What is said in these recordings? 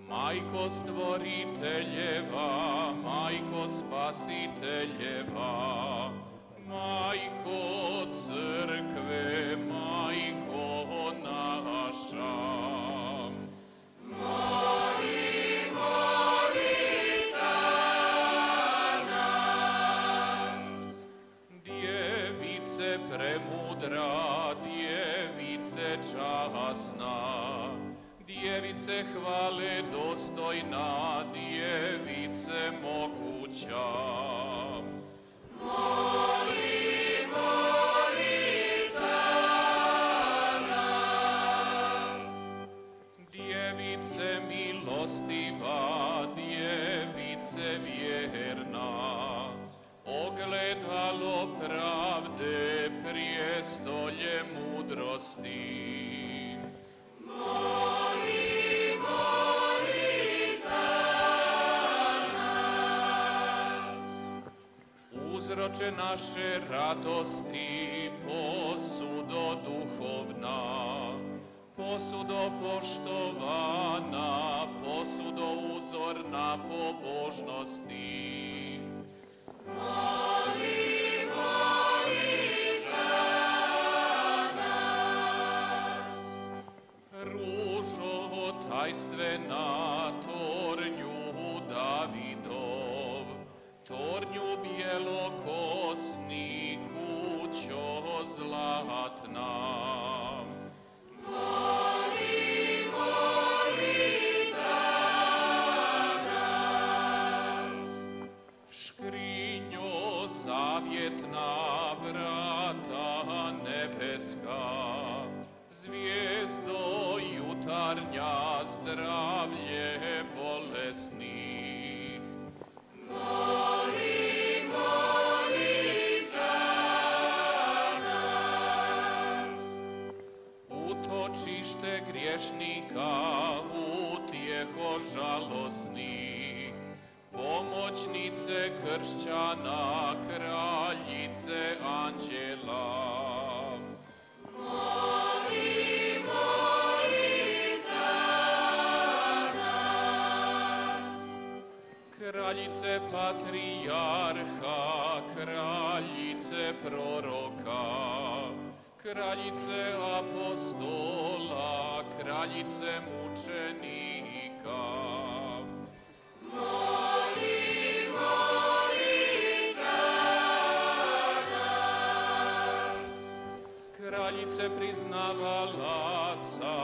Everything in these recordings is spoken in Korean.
Majko stvoriteljeva, majko spasiteljeva, majko crkve, majko naša. Moli za nas. Djevice premudra, djevice časna, djevice hvale dostojna, djevice moguća. Moli za nas. Djevice milostiva, djevice vjerna, ogledalo pravde, prijestolje mudrosti. Uzroče naše radosti, posudo duhovna, posudo poštovana, posudo uzorna pobožnosti. Moli za nas. Ružo tajstvena, tornju Davidov, tornju bjelokosni, kućo zlatna. Moli za nas. Škrinjo zavjetna, vrata nebeska, zvijezdo jutarnja, zdravlje bolesnih. Moli za nas. Utočište griješnika, utjeho žalosnih, pomoćnice kršćana, kraljice anđela. Moli za nas. Kraljice patrijarha, kraljice proroka, kraljice apostola, kraljice mučenika. Moli za nas. Kraljice priznavalaca,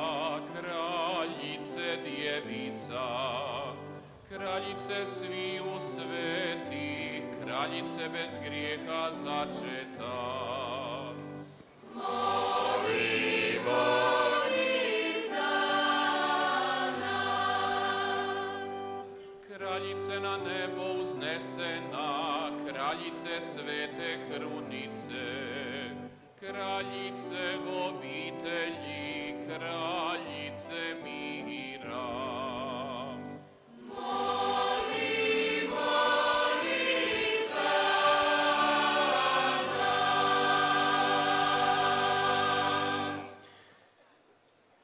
kraljice djevica, kraljice sviju svetih, kraljice bez grijeha začeta. Moli za nas. Kraljice na nebo uznesena, kraljice svete krunice, kraljice obitelji, kraljice mira.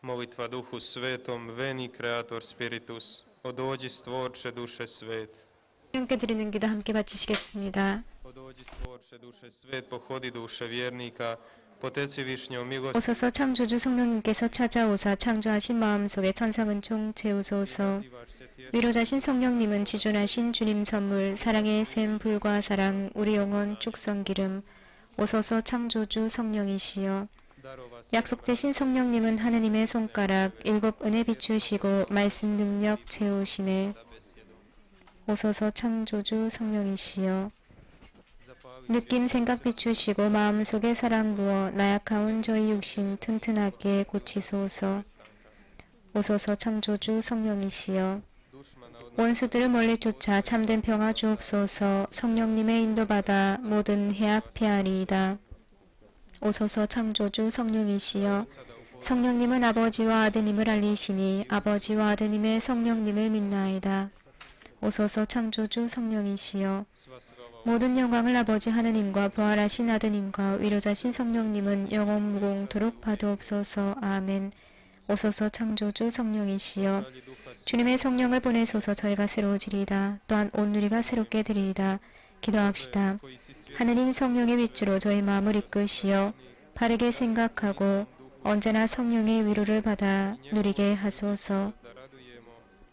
Molitva Duhu Svetom, veni Creator Spiritus, odođi stvorče duše svet. 함께 드리는 기도 함께 바치시겠습니다. Odođi stvorče duše svet, pohodi duše vjernika, poteci višnjom milosti. 오소서 창조주 성령님께서 찾아오사 창조하신 마음속에 천상은총 채우소서. 위로자신 성령님은 지존하신 주님 선물, 사랑의 샘 불과 사랑, 우리 영혼 축성기름, 오소서 창조주 성령이시여. 약속되신 성령님은 하느님의 손가락, 일곱 은혜 비추시고 말씀 능력 채우시네. 오소서 창조주 성령이시여. 느낌 생각 비추시고 마음속에 사랑 부어 나약하온 저희 육신 튼튼하게 고치소서. 오소서 창조주 성령이시여. 원수들을 멀리 쫓아 참된 평화 주옵소서. 성령님의 인도받아 모든 해악 피하리이다. 오소서 창조주 성령이시여. 성령님은 아버지와 아드님을 알리시니 아버지와 아드님의 성령님을 믿나이다. 오소서 창조주 성령이시여. 모든 영광을 아버지 하느님과 부활하신 아드님과 위로자신 성령님은 영원 무공토록 받으옵소서. 아멘. 오소서 창조주 성령이시여 주님의 성령을 보내소서. 저희가 새로워지리이다. 또한 온 누리가 새롭게 되리이다. 기도합시다. 하느님 성령의 윗주로 저희 마음을 이끄시어 바르게 생각하고 언제나 성령의 위로를 받아 누리게 하소서.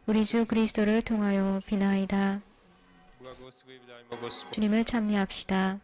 우리 주 그리스도를 통하여 비나이다. 주님을 찬미합시다.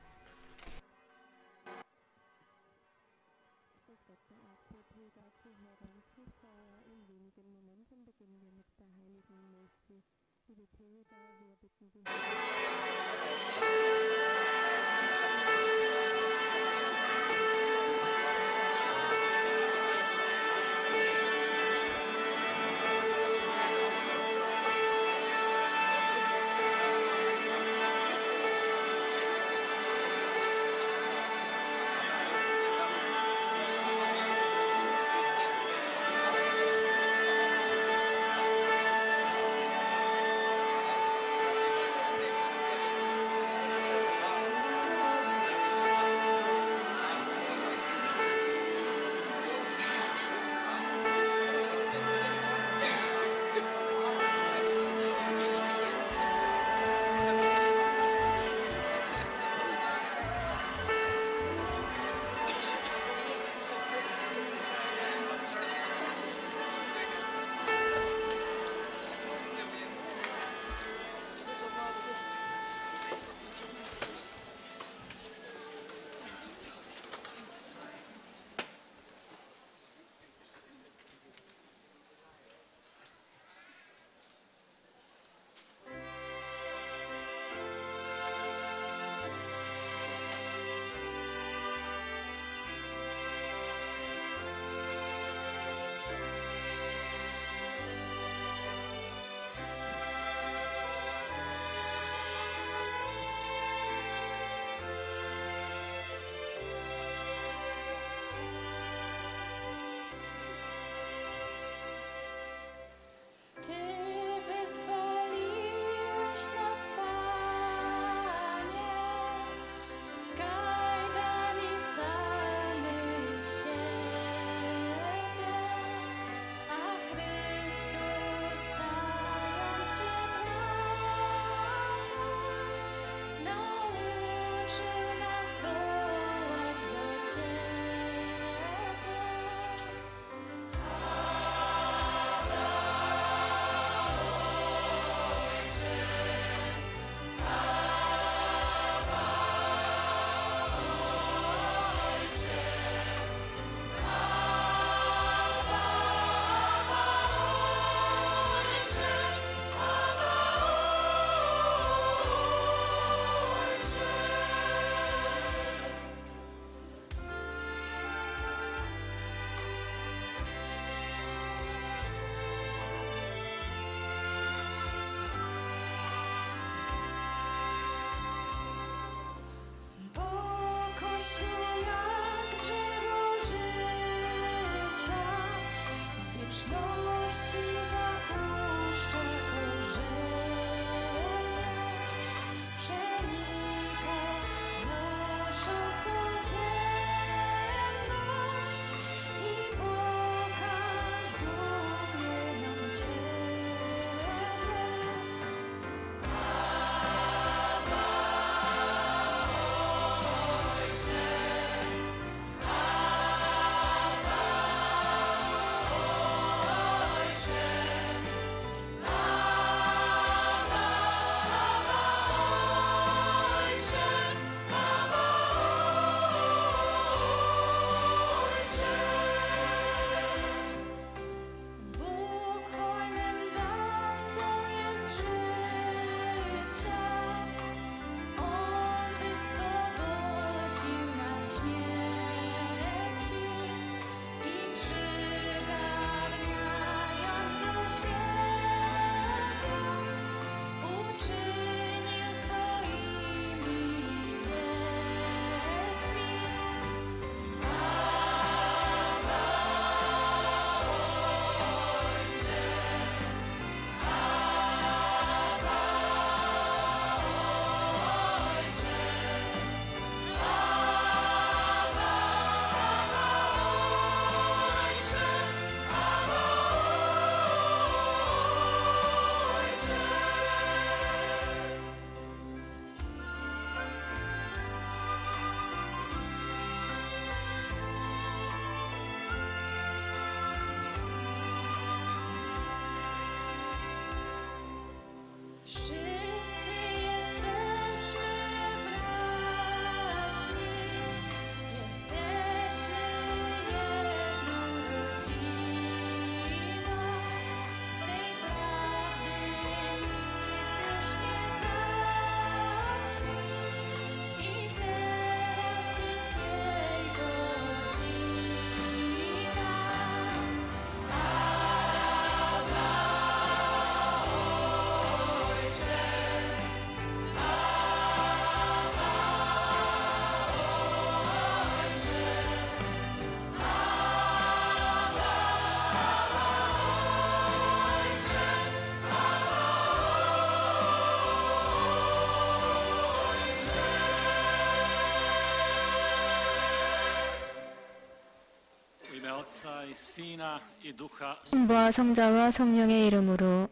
성부와 성자와 성령의 이름으로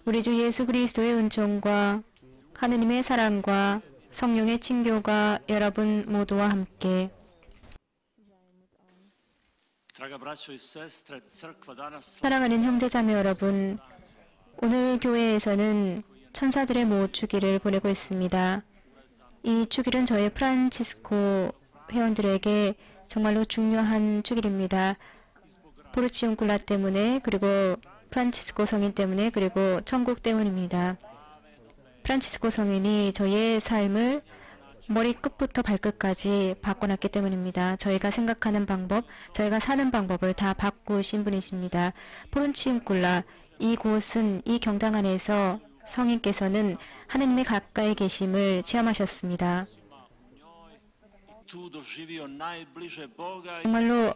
우리 주 예수 그리스도의 은총과 하느님의 사랑과 성령의 친교가 여러분 모두와 함께 사랑하는 형제자매 여러분, 오늘 교회에서는 천사들의 모 주기를 보내고 있습니다. 이 주기는 저희 프란치스코 회원들에게 정말로 중요한 주기입니다. 포르치움쿨라 때문에, 그리고 프란치스코 성인 때문에, 그리고 천국 때문입니다. 프란치스코 성인이 저희의 삶을 머리끝부터 발끝까지 바꿔놨기 때문입니다. 저희가 생각하는 방법, 저희가 사는 방법을 다 바꾸신 분이십니다. 포르치움쿨라, 이곳은, 이 경당 안에서 성인께서는 하느님의 가까이 계심을 체험하셨습니다. 정말로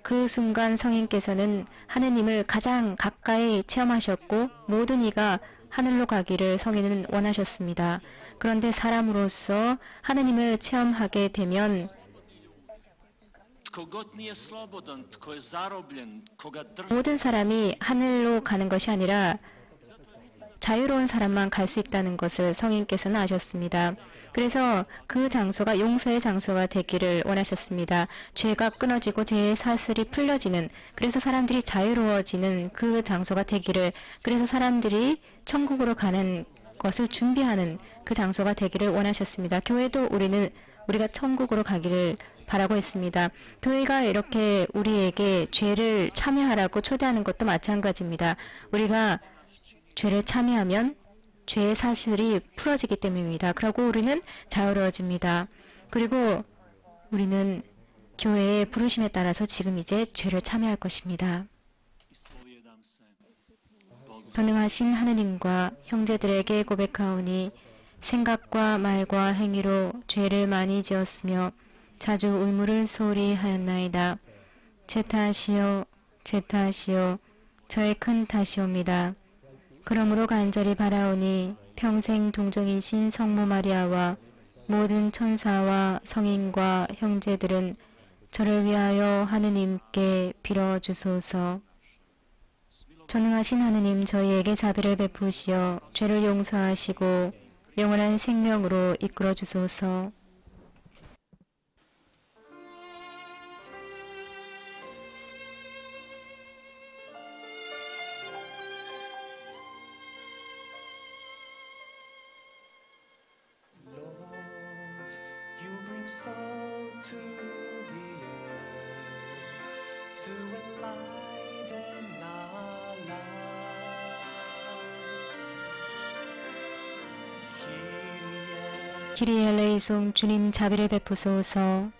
그 순간 성인께서는 하느님을 가장 가까이 체험하셨고 모든 이가 하늘로 가기를 성인은 원하셨습니다. 그런데 사람으로서 하느님을 체험하게 되면 모든 사람이 하늘로 가는 것이 아니라 자유로운 사람만 갈 수 있다는 것을 성인께서는 아셨습니다. 그래서 그 장소가 용서의 장소가 되기를 원하셨습니다. 죄가 끊어지고 죄의 사슬이 풀려지는, 그래서 사람들이 자유로워지는 그 장소가 되기를, 그래서 사람들이 천국으로 가는 것을 준비하는 그 장소가 되기를 원하셨습니다. 교회도 우리가 천국으로 가기를 바라고 있습니다. 교회가 이렇게 우리에게 죄를 참여하라고 초대하는 것도 마찬가지입니다. 우리가 죄를 참여하면 죄의 사슬이 풀어지기 때문입니다. 그리고 우리는 자유로워집니다. 그리고 우리는 교회의 부르심에 따라서 지금 이제 죄를 참여할 것입니다. 전능하신 하느님과 형제들에게 고백하오니 생각과 말과 행위로 죄를 많이 지었으며 자주 의무를 소홀히 하였나이다. 제 탓이요, 제 탓이요, 저의 큰 탓이옵니다. 그러므로 간절히 바라오니 평생 동정이신 성모 마리아와 모든 천사와 성인과 형제들은 저를 위하여 하느님께 빌어주소서. 전능하신 하느님, 저희에게 자비를 베푸시어 죄를 용서하시고 영원한 생명으로 이끌어 주소서. Salt to the earth to enlighten our lives. 키리에 엘레이송, 주님 자비를 베푸소서.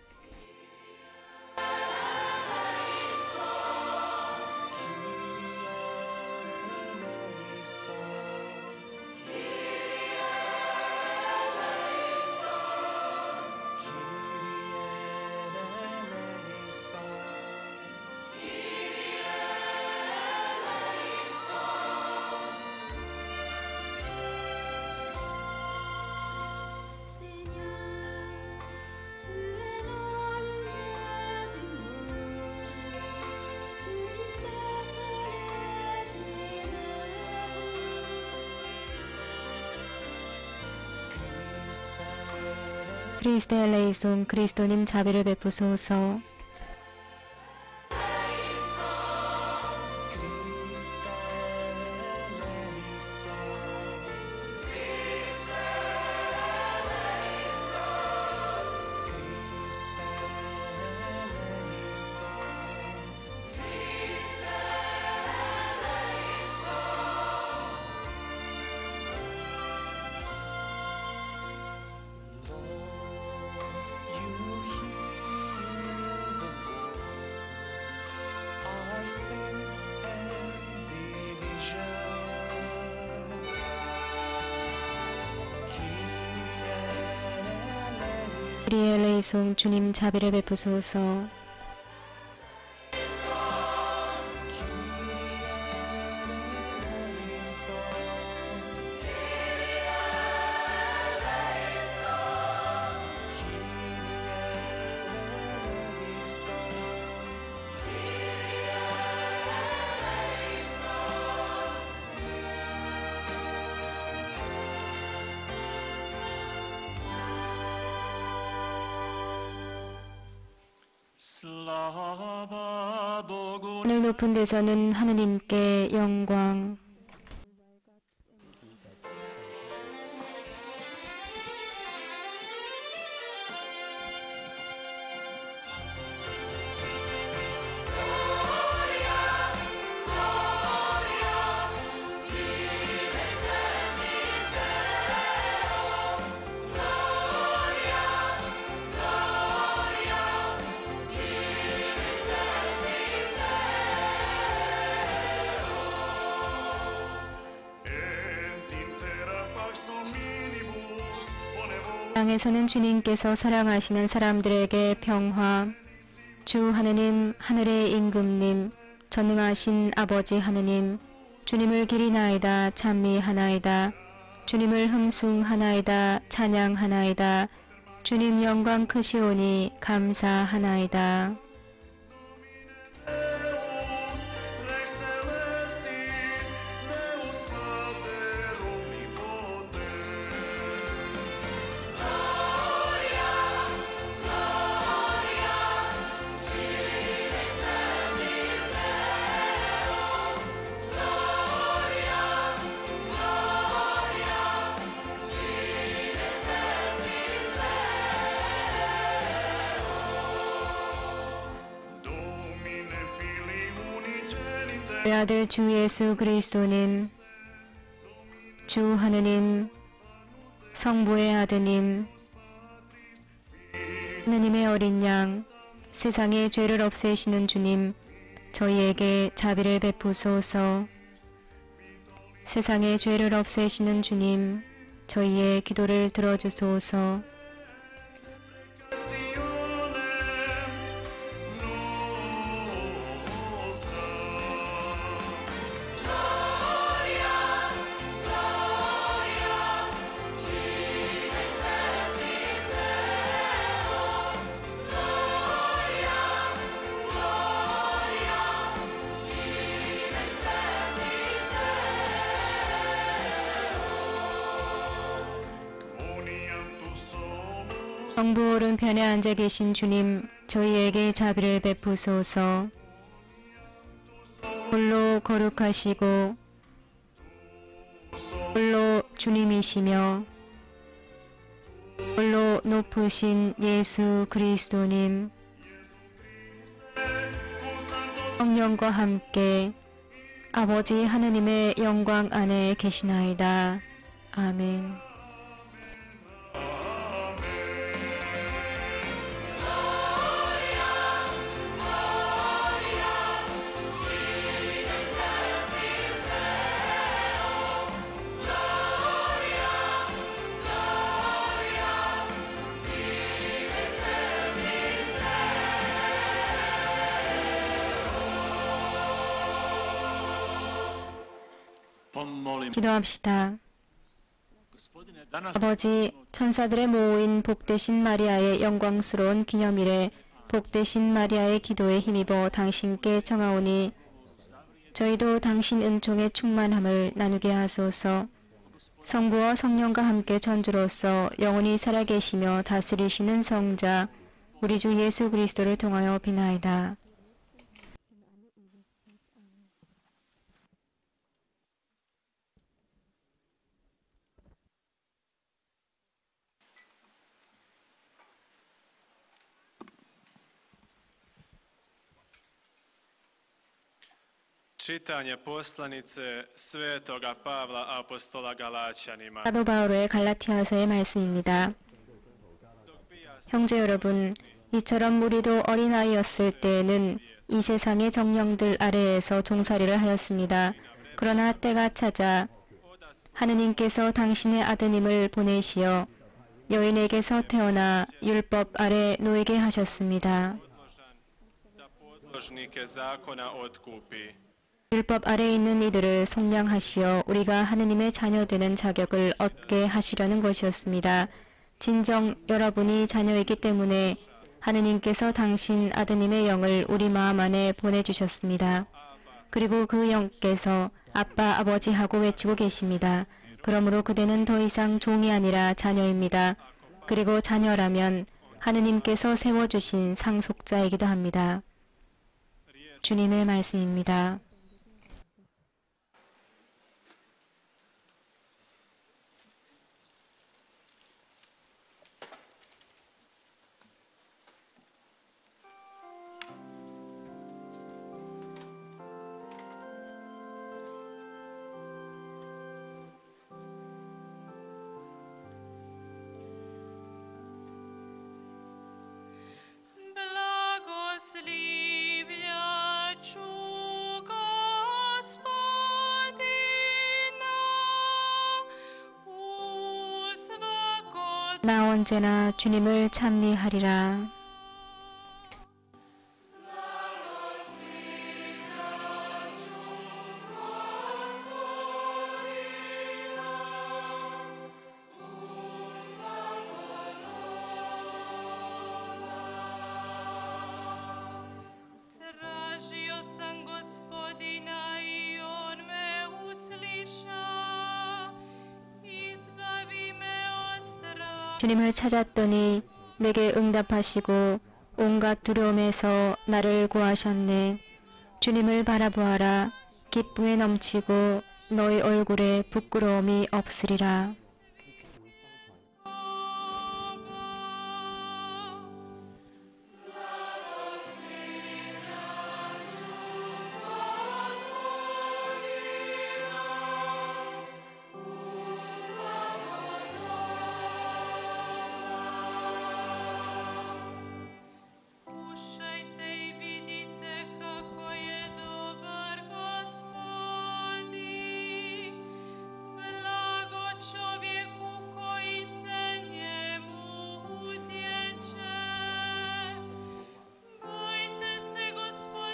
크리스테 엘레이송, 그리스도님 자비를 베푸소서. 키리에 엘레이송, 주님 자비를 베푸소서. Slava Bogu 하늘 높은 데서는 하느님께 영광. et intera pax hominibus bonevo 땅에서는 주님께서 사랑하시는 사람들에게 평화. 주 하느님, 하늘의 임금님, 전능하신 아버지 하느님, 주님을 기리나이다, 찬미하나이다. 주님을 흠숭하나이다, 찬양하나이다. 주님 영광 크시오니 감사하나이다. Deus Rex celestis Deus Pater omnipotens Domine Filii unigenite 우리 아들 주 예수 그리스도님, 주 하느님, 성부의 아드님, 하느님의 어린 양, 세상의 죄를 없애시는 주님, 저희에게 자비를 베푸소서. 세상의 죄를 없애시는 주님, 저희의 기도를 들어주소서. 성부 오른편에 앉아 계신 주님, 저희에게 자비를 베푸소서. 홀로 거룩하시고 홀로 주님이시며 홀로 높으신 예수 그리스도님, 성령과 함께 아버지 하느님의 영광 안에 계시나이다. 아멘. 기도합시다. 아버지, 천사들의 모인 복되신 마리아의 영광스러운 기념일에 복되신 마리아의 기도에 힘입어 당신께 청하오니 저희도 당신 은총의 충만함을 나누게 하소서. 성부와 성령과 함께 전주로서 영원히 살아계시며 다스리시는 성자 우리 주 예수 그리스도를 통하여 비나이다. Čitanje poslanice Svetoga Pavla apostola Galaćanima. 사도 바울의 갈라티아서의 말씀입니다. 형제 여러분, 이처럼 우리도 어린아이였을 때에는 이 세상의 정령들 아래에서 종살이를 하였습니다. 그러나 때가 찾아 하느님께서 당신의 아드님을 보내시어 여인에게서 태어나 율법 아래 놓이게 하셨습니다. Podložnike zakona otkupi. 율법 아래 있는 이들을 속량하시어 우리가 하느님의 자녀 되는 자격을 얻게 하시려는 것이었습니다. 진정 여러분이 자녀이기 때문에 하느님께서 당신 아드님의 영을 우리 마음 안에 보내주셨습니다. 그리고 그 영께서 아빠 아버지 하고 외치고 계십니다. 그러므로 그대는 더 이상 종이 아니라 자녀입니다. 그리고 자녀라면 하느님께서 세워주신 상속자이기도 합니다. 주님의 말씀입니다. 나 언제나 주님을 찬미하리라. 주님을 찾았더니 내게 응답하시고 온갖 두려움에서 나를 구하셨네. 주님을 바라보아라. 기쁨에 넘치고 너희 얼굴에 부끄러움이 없으리라.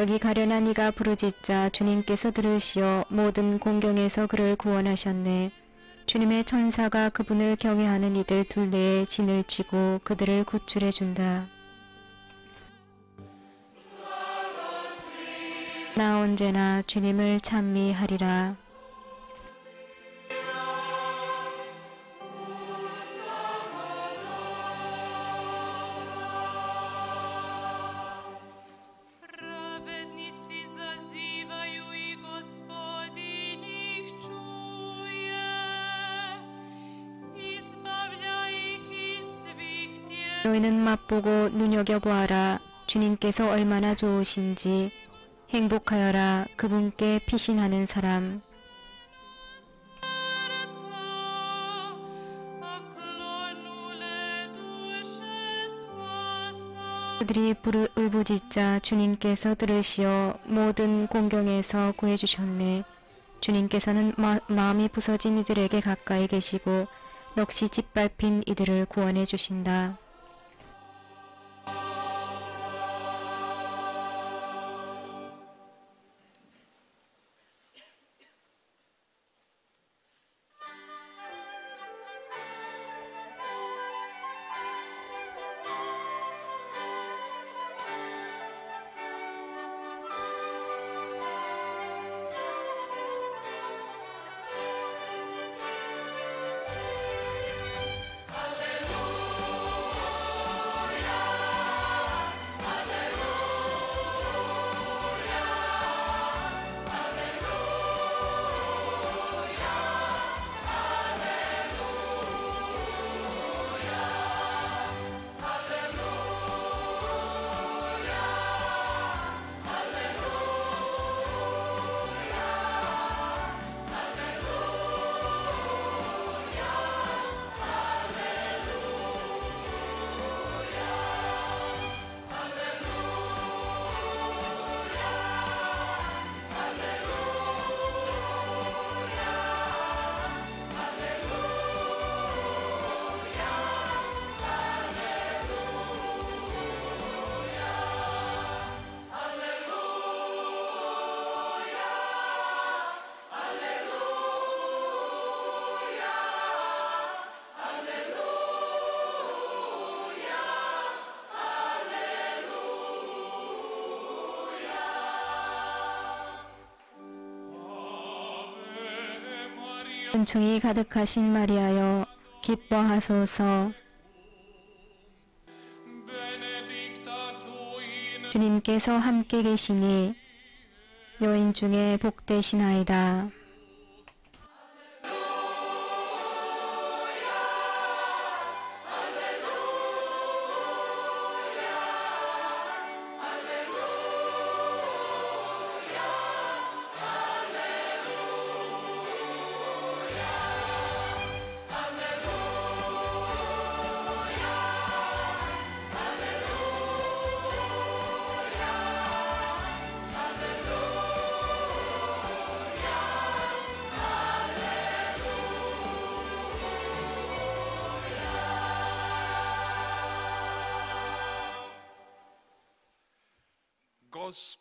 여기 가련한 이가 부르짖자 주님께서 들으시어 모든 공경에서 그를 구원하셨네. 주님의 천사가 그분을 경외하는 이들 둘레에 진을 치고 그들을 구출해 준다. 나 언제나 주님을 찬미하리라. 너희는 맛보고 눈여겨보아라. 주님께서 얼마나 좋으신지. 행복하여라. 그분께 피신하는 사람. 그들이 울부짖자 주님께서 들으시어 모든 공경에서 구해주셨네. 주님께서는 마음이 부서진 이들에게 가까이 계시고 넋이 짓밟힌 이들을 구원해 주신다. 은총이 가득하신 마리아여 기뻐하소서. 주님께서 함께 계시니 여인 중에 복되시나이다.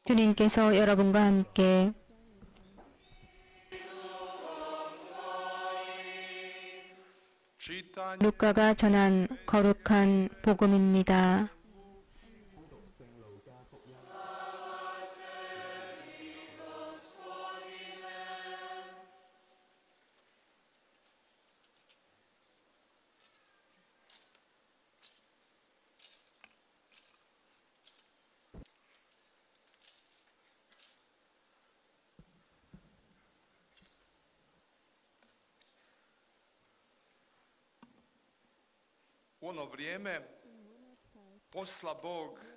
주님께서 여러분과 함께 루카가 전한 거룩한 복음입니다.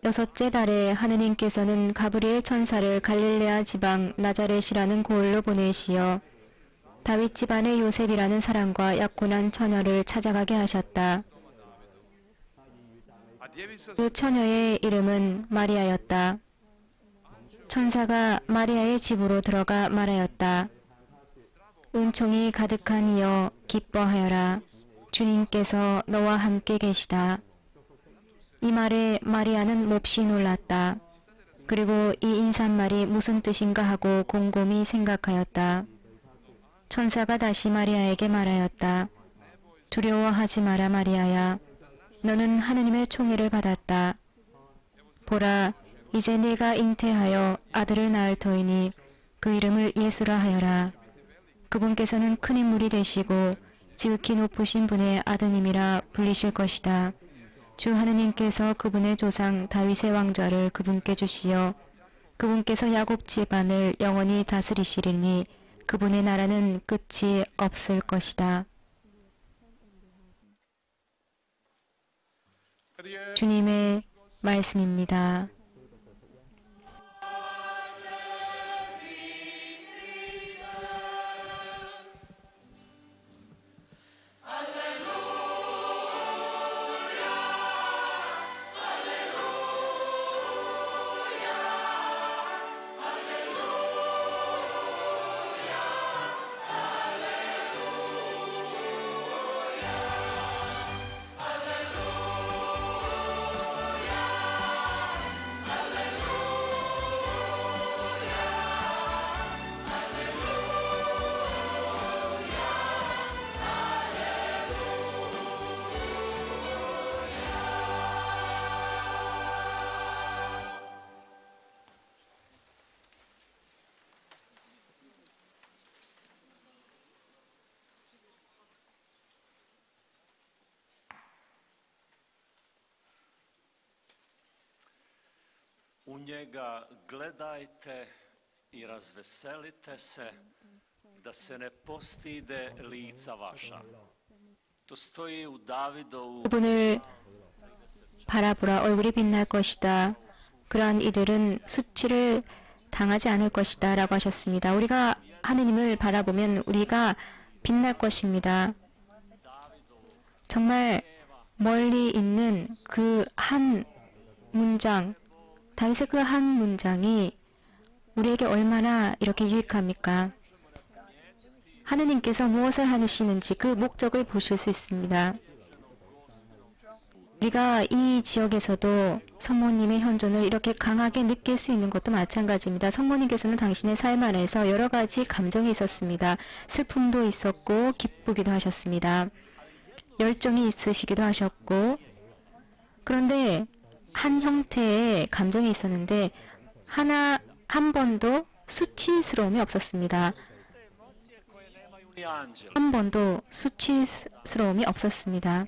여섯째 달에 하느님께서는 가브리엘 천사를 갈릴레아 지방 나자렛이라는 고을로 보내시어 다윗 집안의 요셉이라는 사람과 약혼한 처녀를 찾아가게 하셨다. 그 처녀의 이름은 마리아였다. 천사가 마리아의 집으로 들어가 말하였다. 은총이 가득한 이여 기뻐하여라. 주님께서 너와 함께 계시다. 이 말에 마리아는 몹시 놀랐다. 그리고 이 인사말이 무슨 뜻인가 하고 곰곰이 생각하였다. 천사가 다시 마리아에게 말하였다. 두려워하지 마라 마리아야. 너는 하느님의 총애를 받았다. 보라, 이제 네가 잉태하여 아들을 낳을 터이니 그 이름을 예수라 하여라. 그분께서는 큰 인물이 되시고 지극히 높으신 분의 아드님이라 불리실 것이다. 주 하느님께서 그분의 조상 다윗의 왕좌를 그분께 주시어 그분께서 야곱 집안을 영원히 다스리시리니 그분의 나라는 끝이 없을 것이다. 주님의 말씀입니다. U njega gledajte I razveselite se, da se ne postide lica vaša. To stoji u Davidovu. 그분을 바라보라, 얼굴이 빛날 것이다. 그러한 이들은 수치를 당하지 않을 것이다 라고 하셨습니다. 우리가 하느님을 바라보면 우리가 빛날 것입니다. 정말 멀리 있는 그 한 문장, 다윗의 그 한 문장이 우리에게 얼마나 이렇게 유익합니까? 하느님께서 무엇을 하시는지 그 목적을 보실 수 있습니다. 우리가 이 지역에서도 성모님의 현존을 이렇게 강하게 느낄 수 있는 것도 마찬가지입니다. 성모님께서는 당신의 삶 안에서 여러 가지 감정이 있었습니다. 슬픔도 있었고 기쁘기도 하셨습니다. 열정이 있으시기도 하셨고, 그런데 한 형태의 감정이 있었는데 한 번도 수치스러움이 없었습니다. 한 번도 수치스러움이 없었습니다.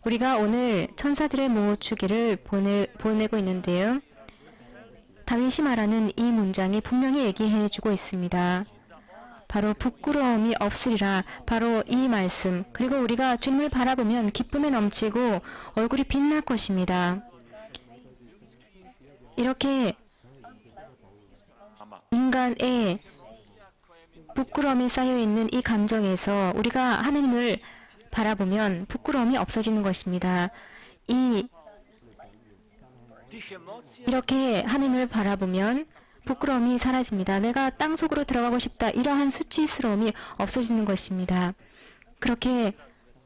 우리가 오늘 천사들의 모추기를 보내고 있는데요. 다윗이 말하는 이 문장이 분명히 얘기해주고 있습니다. 바로 부끄러움이 없으리라. 바로 이 말씀. 그리고 우리가 주님을 바라보면 기쁨에 넘치고 얼굴이 빛날 것입니다. 이렇게 인간의 부끄러움이 쌓여있는 이 감정에서 우리가 하느님을 바라보면 부끄러움이 없어지는 것입니다. 이렇게 하느님을 바라보면 부끄러움이 사라집니다. 내가 땅속으로 들어가고 싶다. 이러한 수치스러움이 없어지는 것입니다. 그렇게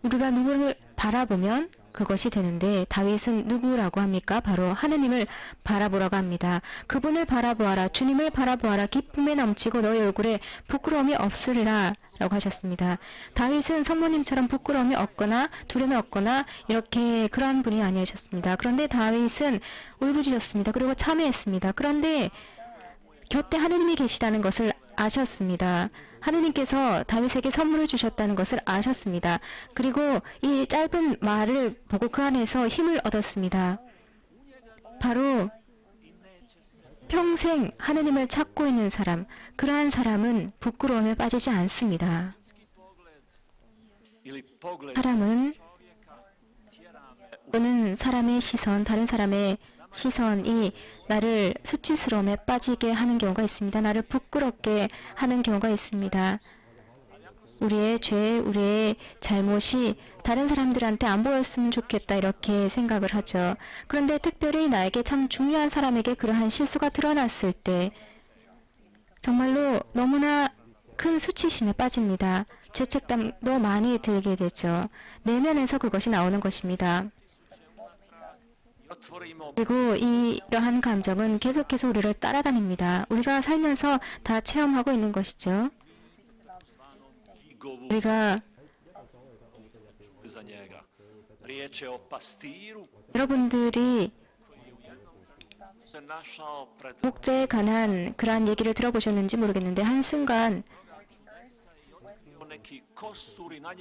우리가 누구를 바라보면 그것이 되는데 다윗은 누구라고 합니까? 바로 하느님을 바라보라고 합니다. 그분을 바라보아라. 주님을 바라보아라. 기쁨에 넘치고 너의 얼굴에 부끄러움이 없으리라 라고 하셨습니다. 다윗은 성모님처럼 부끄러움이 없거나 두려움이 없거나 이렇게 그러한 분이 아니셨습니다. 그런데 다윗은 울부짖었습니다. 그리고 참회했습니다. 그런데 곁에 하느님이 계시다는 것을 아셨습니다. 하느님께서 다윗에게 선물을 주셨다는 것을 아셨습니다. 그리고 이 짧은 말을 보고 그 안에서 힘을 얻었습니다. 바로 평생 하느님을 찾고 있는 사람, 그러한 사람은 부끄러움에 빠지지 않습니다. 사람은 또는 사람의 시선, 다른 사람의 시선이 나를 수치스러움에 빠지게 하는 경우가 있습니다. 나를 부끄럽게 하는 경우가 있습니다. 우리의 죄, 우리의 잘못이 다른 사람들한테 안 보였으면 좋겠다 이렇게 생각을 하죠. 그런데 특별히 나에게 참 중요한 사람에게 그러한 실수가 드러났을 때 정말로 너무나 큰 수치심에 빠집니다. 죄책감도 많이 들게 되죠. 내면에서 그것이 나오는 것입니다. 그리고 이러한 감정은 계속해서 우리를 따라다닙니다. 우리가 살면서 다 체험하고 있는 것이죠. 우리가 여러분들이 목자에 관한 그러한 얘기를 들어보셨는지 모르겠는데 한순간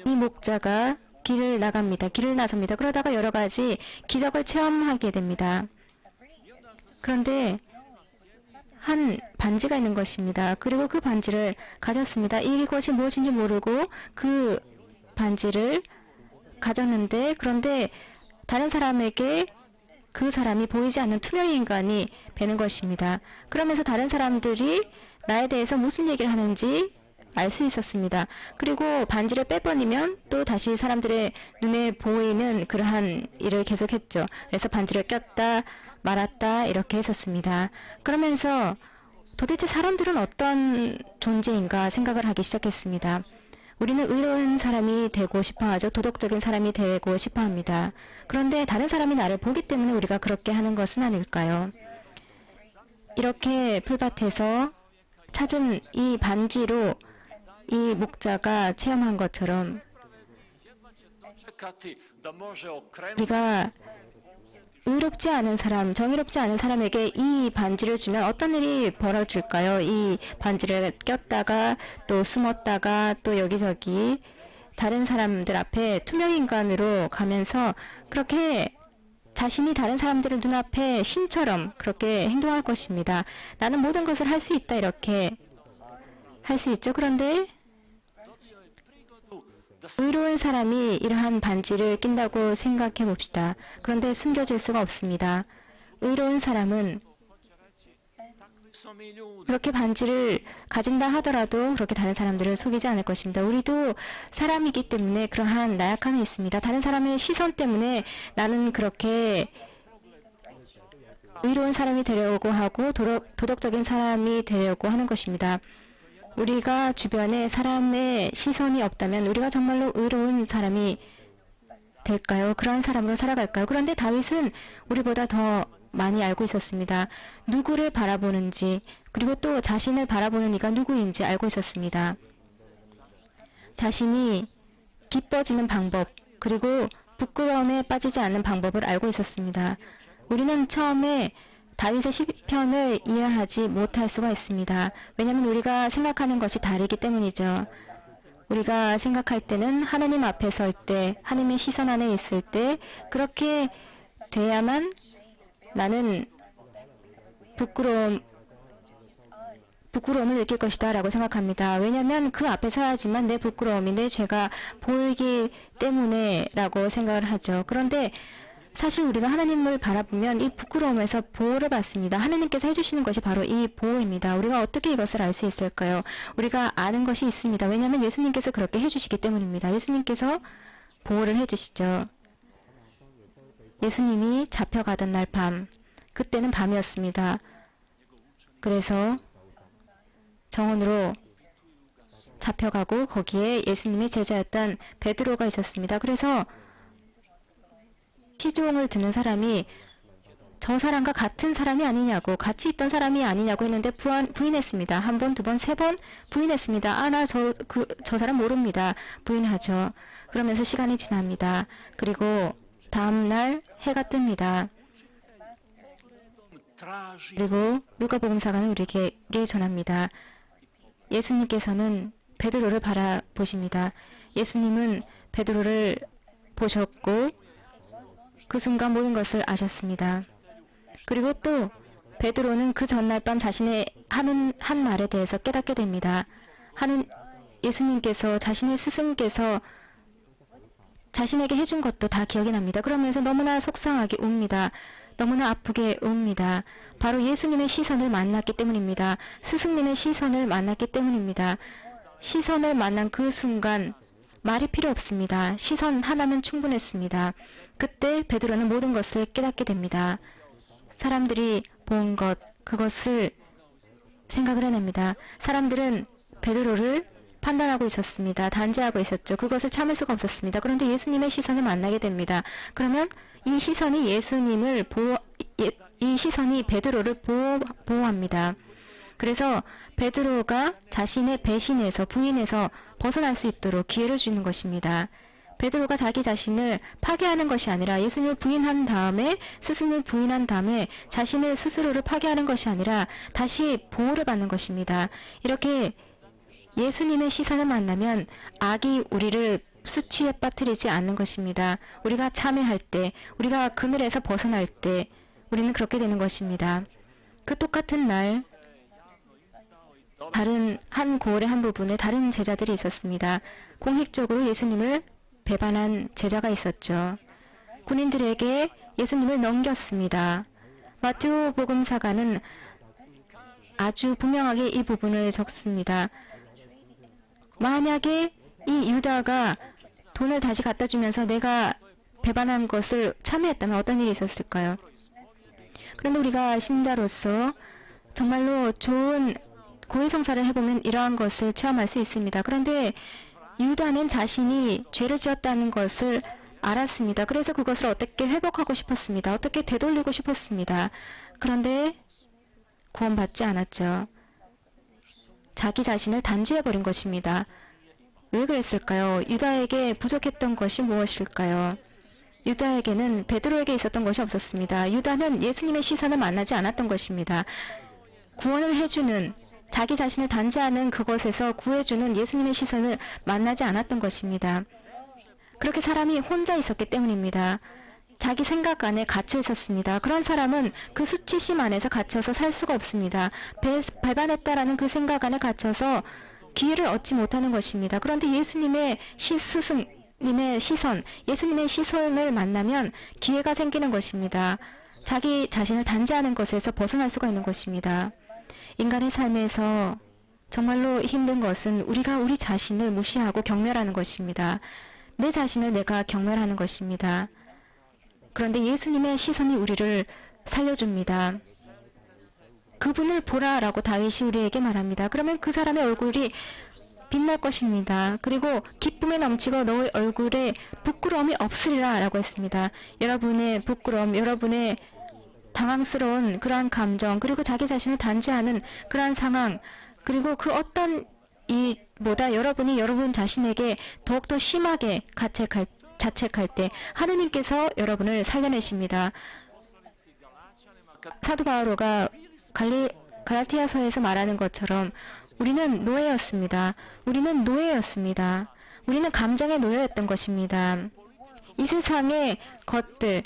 이 목자가 길을 나갑니다. 길을 나섭니다. 그러다가 여러 가지 기적을 체험하게 됩니다. 그런데 한 반지가 있는 것입니다. 그리고 그 반지를 가졌습니다. 이것이 무엇인지 모르고 그 반지를 가졌는데 그런데 다른 사람에게 그 사람이 보이지 않는 투명 인간이 되는 것입니다. 그러면서 다른 사람들이 나에 대해서 무슨 얘기를 하는지 알 수 있었습니다. 그리고 반지를 빼버리면 또 다시 사람들의 눈에 보이는 그러한 일을 계속했죠. 그래서 반지를 꼈다 말았다 이렇게 했었습니다. 그러면서 도대체 사람들은 어떤 존재인가 생각을 하기 시작했습니다. 우리는 의로운 사람이 되고 싶어하죠. 도덕적인 사람이 되고 싶어합니다. 그런데 다른 사람이 나를 보기 때문에 우리가 그렇게 하는 것은 아닐까요? 이렇게 풀밭에서 찾은 이 반지로 이 목자가 체험한 것처럼 우리가 의롭지 않은 사람, 정의롭지 않은 사람에게 이 반지를 주면 어떤 일이 벌어질까요? 이 반지를 꼈다가 또 숨었다가 또 여기저기 다른 사람들 앞에 투명인간으로 가면서 그렇게 자신이 다른 사람들의 눈앞에 신처럼 그렇게 행동할 것입니다. 나는 모든 것을 할 수 있다 이렇게 할 수 있죠. 그런데 의로운 사람이 이러한 반지를 낀다고 생각해 봅시다. 그런데 숨겨질 수가 없습니다. 의로운 사람은 그렇게 반지를 가진다 하더라도 그렇게 다른 사람들을 속이지 않을 것입니다. 우리도 사람이기 때문에 그러한 나약함이 있습니다. 다른 사람의 시선 때문에 나는 그렇게 의로운 사람이 되려고 하고 도덕적인 사람이 되려고 하는 것입니다. 우리가 주변에 사람의 시선이 없다면 우리가 정말로 의로운 사람이 될까요? 그러한 사람으로 살아갈까요? 그런데 다윗은 우리보다 더 많이 알고 있었습니다. 누구를 바라보는지 그리고 또 자신을 바라보는 이가 누구인지 알고 있었습니다. 자신이 기뻐지는 방법 그리고 부끄러움에 빠지지 않는 방법을 알고 있었습니다. 우리는 처음에 다윗의 시편을 이해하지 못할 수가 있습니다. 왜냐하면 우리가 생각하는 것이 다르기 때문이죠. 우리가 생각할 때는 하나님 앞에 설 때, 하나님의 시선 안에 있을 때 그렇게 돼야만 나는 부끄러움을 느낄 것이다 라고 생각합니다. 왜냐하면 그 앞에 서야지만 내 부끄러움이 내 죄가 보이기 때문에 라고 생각을 하죠. 그런데 사실 우리가 하나님을 바라보면 이 부끄러움에서 보호를 받습니다. 하나님께서 해주시는 것이 바로 이 보호입니다. 우리가 어떻게 이것을 알 수 있을까요? 우리가 아는 것이 있습니다. 왜냐하면 예수님께서 그렇게 해주시기 때문입니다. 예수님께서 보호를 해주시죠. 예수님이 잡혀가던 날 밤, 그때는 밤이었습니다. 그래서 정원으로 잡혀가고 거기에 예수님의 제자였던 베드로가 있었습니다. 그래서 시종을 드는 사람이 저 사람과 같은 사람이 아니냐고, 같이 있던 사람이 아니냐고 했는데 부인했습니다. 한 번, 두 번, 세 번 부인했습니다. 아, 나 저 사람 모릅니다. 부인하죠. 그러면서 시간이 지납니다. 그리고 다음날 해가 뜹니다. 그리고 루카복음사가는 우리에게 전합니다. 예수님께서는 베드로를 바라보십니다. 예수님은 베드로를 보셨고 그 순간 모든 것을 아셨습니다. 그리고 또 베드로는 그 전날 밤 자신의 하는 한 말에 대해서 깨닫게 됩니다. 예수님께서 자신의 스승께서 자신에게 해준 것도 다 기억이 납니다. 그러면서 너무나 속상하게 웁니다. 너무나 아프게 웁니다. 바로 예수님의 시선을 만났기 때문입니다. 스승님의 시선을 만났기 때문입니다. 시선을 만난 그 순간 말이 필요 없습니다. 시선 하나면 충분했습니다. 그때 베드로는 모든 것을 깨닫게 됩니다. 사람들이 본 것, 그것을 생각을 해냅니다. 사람들은 베드로를 판단하고 있었습니다. 단죄하고 있었죠. 그것을 참을 수가 없었습니다. 그런데 예수님의 시선을 만나게 됩니다. 그러면 이 시선이 이 시선이 베드로를 보호합니다. 그래서 베드로가 자신의 배신에서, 부인에서 벗어날 수 있도록 기회를 주는 것입니다. 베드로가 자기 자신을 파괴하는 것이 아니라 예수님을 부인한 다음에, 스승을 부인한 다음에 자신을 스스로를 파괴하는 것이 아니라 다시 보호를 받는 것입니다. 이렇게 예수님의 시선을 만나면 악이 우리를 수치에 빠뜨리지 않는 것입니다. 우리가 참회할 때, 우리가 그늘에서 벗어날 때 우리는 그렇게 되는 것입니다. 그 똑같은 날 다른 한 고을의 한 부분에 다른 제자들이 있었습니다. 공식적으로 예수님을 배반한 제자가 있었죠. 군인들에게 예수님을 넘겼습니다. 마테오 복음사가는 아주 분명하게 이 부분을 적습니다. 만약에 이 유다가 돈을 다시 갖다 주면서 내가 배반한 것을 참여했다면 어떤 일이 있었을까요? 그런데 우리가 신자로서 정말로 좋은 고해성사를 해보면 이러한 것을 체험할 수 있습니다. 그런데 유다는 자신이 죄를 지었다는 것을 알았습니다. 그래서 그것을 어떻게 회복하고 싶었습니다. 어떻게 되돌리고 싶었습니다. 그런데 구원받지 않았죠. 자기 자신을 단죄해버린 것입니다. 왜 그랬을까요? 유다에게 부족했던 것이 무엇일까요? 유다에게는 베드로에게 있었던 것이 없었습니다. 유다는 예수님의 시선을 만나지 않았던 것입니다. 구원을 해주는, 자기 자신을 단죄하는 그것에서 구해주는 예수님의 시선을 만나지 않았던 것입니다. 그렇게 사람이 혼자 있었기 때문입니다. 자기 생각 안에 갇혀 있었습니다. 그런 사람은 그 수치심 안에서 갇혀서 살 수가 없습니다. 배반했다라는 그 생각 안에 갇혀서 기회를 얻지 못하는 것입니다. 그런데 예수님의 스승님의 시선, 예수님의 시선을 만나면 기회가 생기는 것입니다. 자기 자신을 단죄하는 것에서 벗어날 수가 있는 것입니다. 인간의 삶에서 정말로 힘든 것은 우리가 우리 자신을 무시하고 경멸하는 것입니다. 내 자신을 내가 경멸하는 것입니다. 그런데 예수님의 시선이 우리를 살려줍니다. 그분을 보라라고 다윗이 우리에게 말합니다. 그러면 그 사람의 얼굴이 빛날 것입니다. 그리고 기쁨에 넘치고 너의 얼굴에 부끄러움이 없으리라 라고 했습니다. 여러분의 부끄러움, 여러분의 당황스러운 그러한 감정, 그리고 자기 자신을 단죄하는 그러한 상황, 그리고 그 어떤 이보다 여러분이 여러분 자신에게 더욱더 심하게 자책할 때 하느님께서 여러분을 살려내십니다. 사도 바오로가 갈라티아서에서 말하는 것처럼 우리는 노예였습니다. 우리는 노예였습니다. 우리는 감정의 노예였던 것입니다. 이 세상의 것들,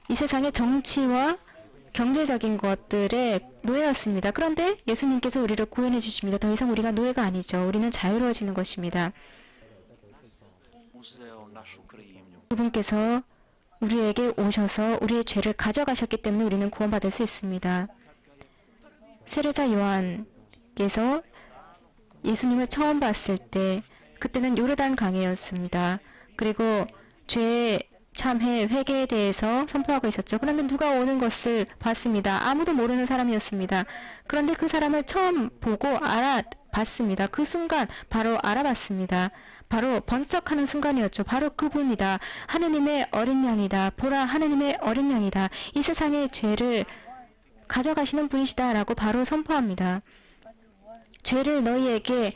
이 세상의 정치와 경제적인 것들의 노예였습니다. 그런데 예수님께서 우리를 구원해 주십니다. 더 이상 우리가 노예가 아니죠. 우리는 자유로워지는 것입니다. uzeo našu krivnju. 그분께서 우리에게 오셔서 우리의 죄를 가져가셨기 때문에 우리는 구원받을 수 있습니다. 세례자 요한께서 예수님을 처음 봤을 때 그때는 요르단 강이었습니다. 그리고 죄 참회 회개에 대해서 선포하고 있었죠. 그런데 누가 오는 것을 봤습니다. 아무도 모르는 사람이었습니다. 그런데 그 사람을 처음 보고 알아봤습니다. 그 순간 바로 알아봤습니다. 바로 번쩍하는 순간이었죠. 바로 그분이다. 하느님의 어린 양이다. 보라, 하느님의 어린 양이다. 이 세상의 죄를 가져가시는 분이시다라고 바로 선포합니다. 죄를 너희에게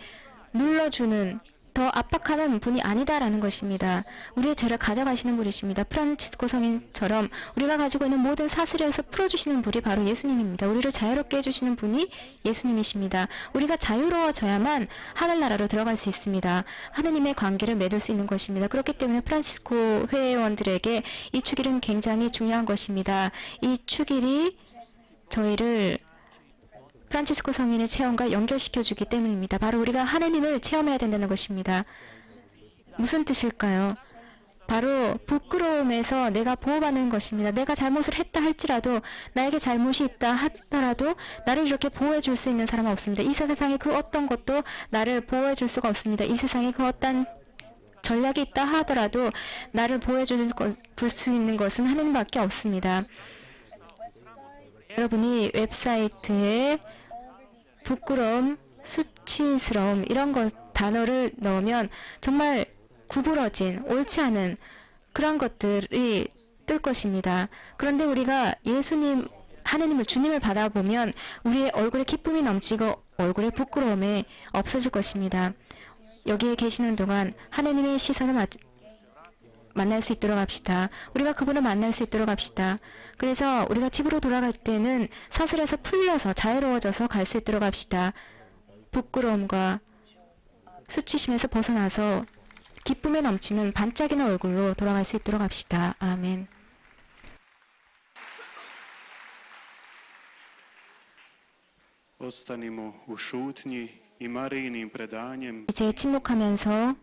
눌러주는 더 압박하는 분이 아니다라는 것입니다. 우리의 죄를 가져가시는 분이십니다. 프란치스코 성인처럼 우리가 가지고 있는 모든 사슬에서 풀어주시는 분이 바로 예수님입니다. 우리를 자유롭게 해주시는 분이 예수님이십니다. 우리가 자유로워져야만 하늘나라로 들어갈 수 있습니다. 하느님의 관계를 맺을 수 있는 것입니다. 그렇기 때문에 프란치스코 회원들에게 이 축일은 굉장히 중요한 것입니다. 이 축일이 저희를 프란치스코 성인의 체험과 연결시켜주기 때문입니다. 바로 우리가 하느님을 체험해야 된다는 것입니다. 무슨 뜻일까요? 바로 부끄러움에서 내가 보호받는 것입니다. 내가 잘못을 했다 할지라도 나에게 잘못이 있다 하더라도 나를 이렇게 보호해 줄 수 있는 사람은 없습니다. 이 세상에 그 어떤 것도 나를 보호해 줄 수가 없습니다. 이 세상에 그 어떤 전략이 있다 하더라도 나를 보호해 줄 수 있는 것은 하느님밖에 없습니다. 여러분이 웹사이트에 부끄러움, 수치스러움 이런 단어를 넣으면 정말 구부러진, 옳지 않은 그런 것들이 뜰 것입니다. 그런데 우리가 예수님, 하느님을, 주님을 받아보면 우리의 얼굴에 기쁨이 넘치고 얼굴에 부끄러움이 없어질 것입니다. 여기에 계시는 동안 하느님의 시선을 만날 수 있도록 합시다. 우리가 그분을 만날 수 있도록 합시다. 그래서 우리가 집으로 돌아갈 때는 사슬에서 풀려서 자유로워져서 갈 수 있도록 합시다. 부끄러움과 수치심에서 벗어나서 기쁨에 넘치는 반짝이는 얼굴로 돌아갈 수 있도록 합시다. 아멘. Ostanimo u šutnji i Marijinim predanjem 이제 침묵하면서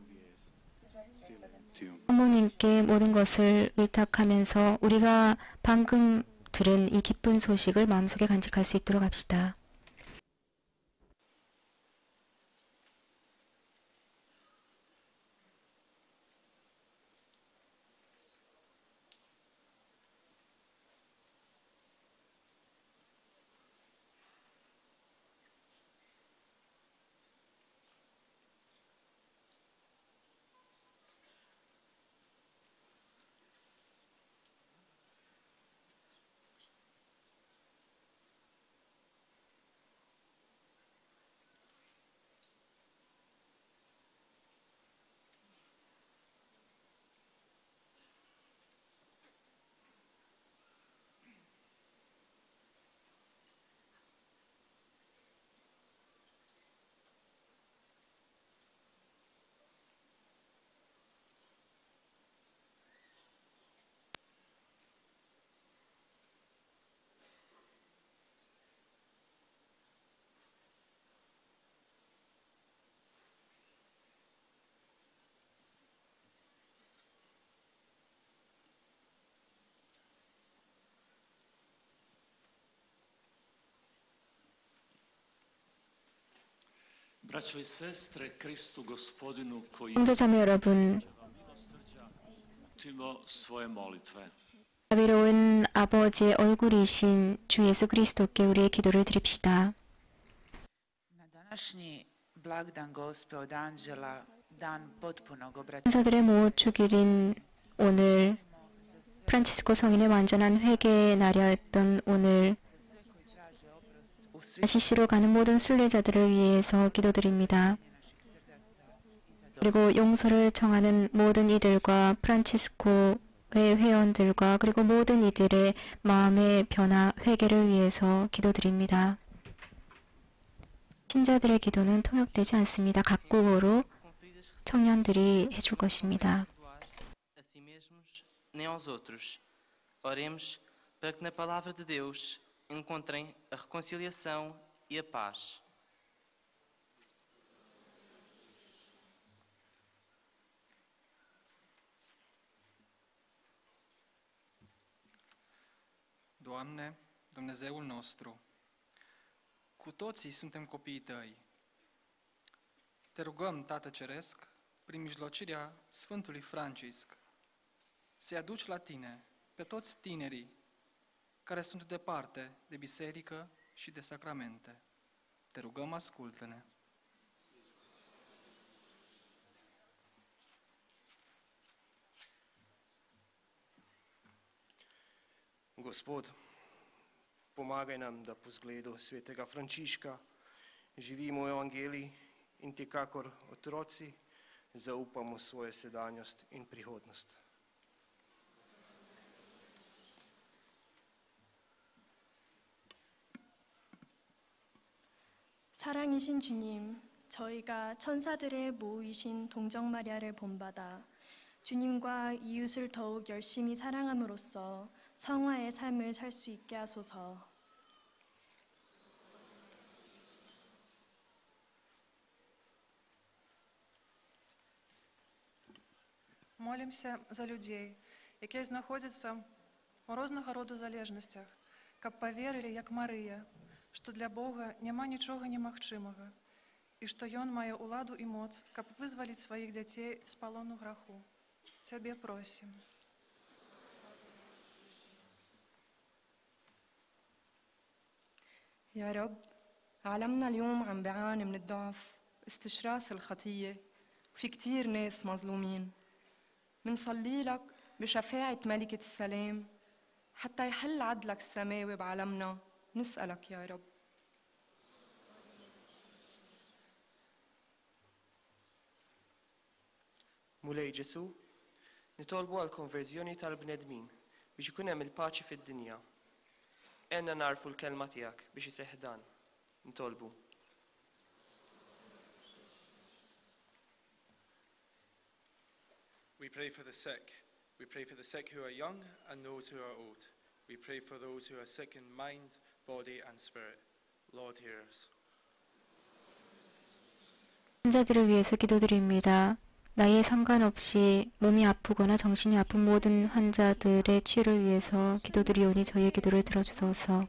부모님께 모든 것을 의탁하면서 우리가 방금 들은 이 기쁜 소식을 마음속에 간직할 수 있도록 합시다. Braćo i sestre, Kristu Gospodinu koji 형제자매 여러분, činimo svoje molitve. 자비로운 아버지의 얼굴이신 주 예수 그리스도께 우리의 기도를 드립시다. Na današnji blagdan Gospe od Anđela, dan potpunog obraćanja, 천사들의 모축일인 오늘, 프란치스코 성인의 완전한 회개의 날이었던 오늘, 아시시로 가는 모든 순례자들을 위해서 기도드립니다. 그리고 용서를 청하는 모든 이들과 프란치스코의 회원들과 그리고 모든 이들의 마음의 변화, 회개를 위해서 기도드립니다. 신자들의 기도는 통역되지 않습니다. 각국어로 청년들이 해줄 것입니다. A si mesmos, nem aos outros. Oremos para que na palavra de Deus encontrem a reconciliação e a paz. Doamne, Dumnezeul nostru, cu toții suntem copiii Tăi. Te rugăm, Tată Ceresc, prin mijlocirea Sfântului Francisc, să-i aduci la Tine pe toți tinerii care sunt departe de biserică și de sacramente. Te rugăm, ascultă-ne. Gospod, pomagaj nam, da po zgledu svetega Frančiška živimo v evangeliji in ti kakor otroci zaupamo svojo sedanjost in prihodnost. 사랑이신 주님, 저희가 천사들의 모이신 동정 마리아를 본받아 주님과 이웃을 더욱 열심히 사랑함으로써 성화의 삶을 살 수 있게 하소서. Молимся за людей, які знаходяться у різного роду залежностях, каб повірили, як Марія, що для Бога нема нічого немагчимого, і що Ён має уладу і моц, каб визволити своїх дітей з полону граху. Тебе просим. يا رب، عالمنا اليوم عم بيعاني من الضعف واستشراس الخطية وفي كتير ناس مظلومين. منصلي لك بشفاعة ملكة السلام حتى يحل عدلك السماوي بعالمنا. نسألك يا رب. Mulej Ġesu, nitolbu għal konverżjoni tal-bnedmin biex ikun hemm il-paċi fid-dinja. Enna narfu l-kelma tiegħek biex iseħħ dan. Nitolbu. We pray for the sick. We pray for the sick who are young and those who are old. We pray for those who are sick in mind, body and spirit. Lord, hear us. 환자들을 위해서 기도드립니다. 나이에 상관없이 몸이 아프거나 정신이 아픈 모든 환자들의 치유를 위해서 기도드리오니 저희의 기도를 들어주소서.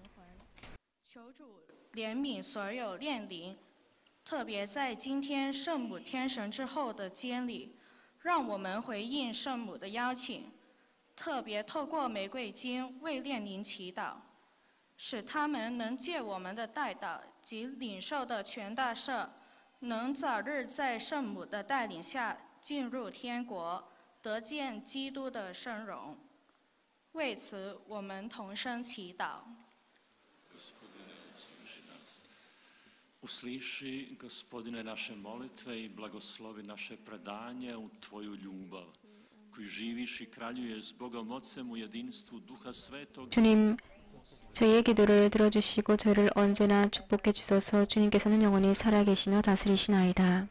求主怜悯所有炼灵，特别在今天圣母天神之后的监里，让我们回应圣母的邀请，特别透过玫瑰经为炼灵祈祷，使他们能借我们的代祷及领受的全大赦，能早日在圣母的带领下进入天国，得见基督的圣容。为此，我们同声祈祷。 Usliši, Gospodine, naše molitve i blagoslovi naše predanje u Tvoju ljubav, koji živiš i kraljuješ s Bogom Otcem u jedinstvu Duha Svetog. 주님, 저희의 기도를 들어주시고 저희를 언제나 축복해 주소서. 주님께서는 영원히 살아계시며 다스리시나이다.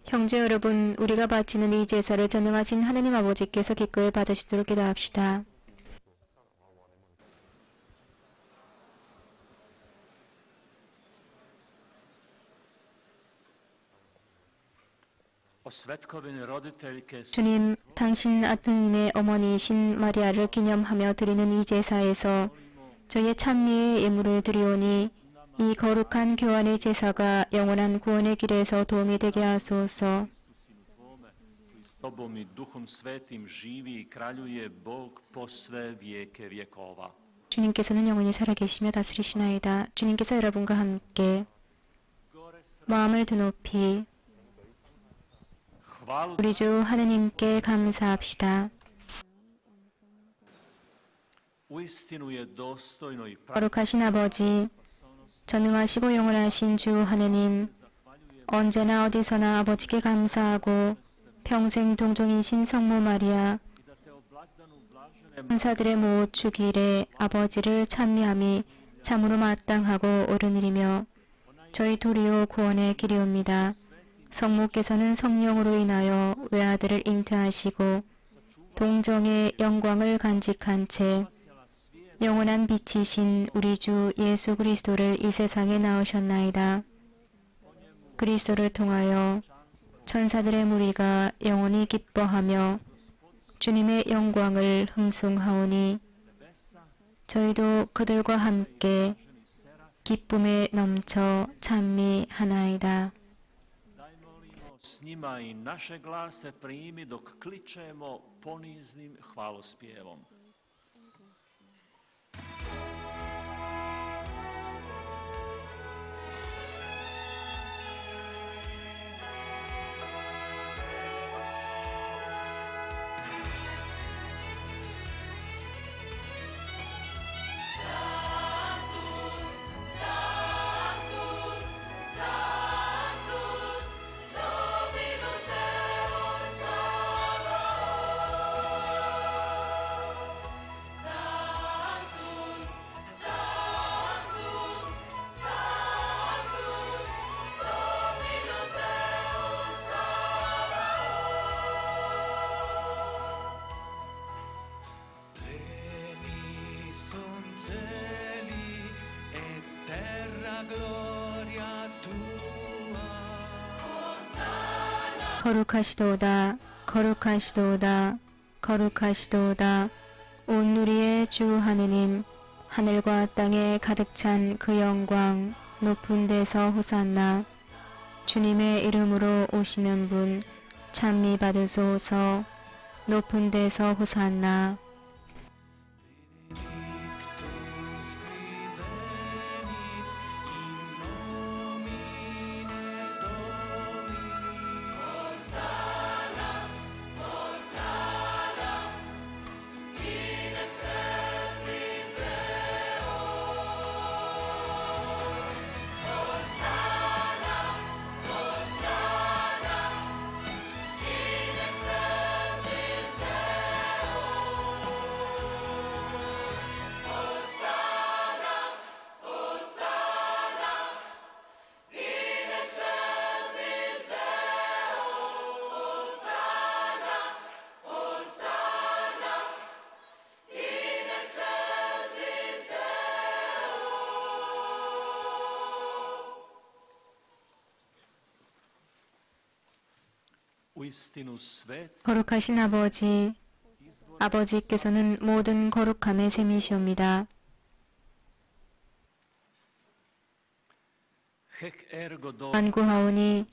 형제 여러분, 우리가 바치는 이 제사를 전능하신 하느님 아버지께서 기꺼이 받으시도록 기도합시다. 주님, 당신 아드님의 어머니이신 마리아를 기념하며 드리는 이 제사에서 저희의 찬미의 예물을 드리오니 이 거룩한 교환의 제사가 영원한 구원의 길에서 도움이 되게 하소서. Tobom i Duchom Svetim živi i kraljuje Bog po sve vijeke vjekova. 주님께서는 영원히 살아계시며 다스리시나이다. 주님께서 여러분과 함께 마음을 드높이 우리 주 하느님께 감사합시다. Uistinu je dostojno i 거룩하신 아버지, 전능하시고 영원하신 주 하느님, 언제나 어디서나 아버지께 감사하고 평생 동정이신 성모 마리아, 천사들의 모옷 주길에 아버지를 찬미함이 참으로 마땅하고 옳은 일이며 저희 도리오 구원의 길이옵니다. 성모께서는 성령으로 인하여 외아들을 잉태하시고 동정의 영광을 간직한 채 영원한 빛이신 우리 주 예수 그리스도를 이 세상에 낳으셨나이다. 그리스도를 통하여 천사들의 무리가 영원히 기뻐하며 주님의 영광을 흥숭하오니 저희도 그들과 함께 기쁨에 넘쳐 찬미하나이다. s njima i naše glase primi dok kličemo poniznim hvalospjevom. 거룩하시도다, 거룩하시도다, 거룩하시도다. 온 누리의 주 하느님, 하늘과 땅에 가득 찬 그 영광, 높은 데서 호산나. 주님의 이름으로 오시는 분, 찬미 받으소서. 높은 데서 호산나. 거룩하신 아버지, 아버지께서는 모든 거룩함의 셈이시옵니다. 간구하오니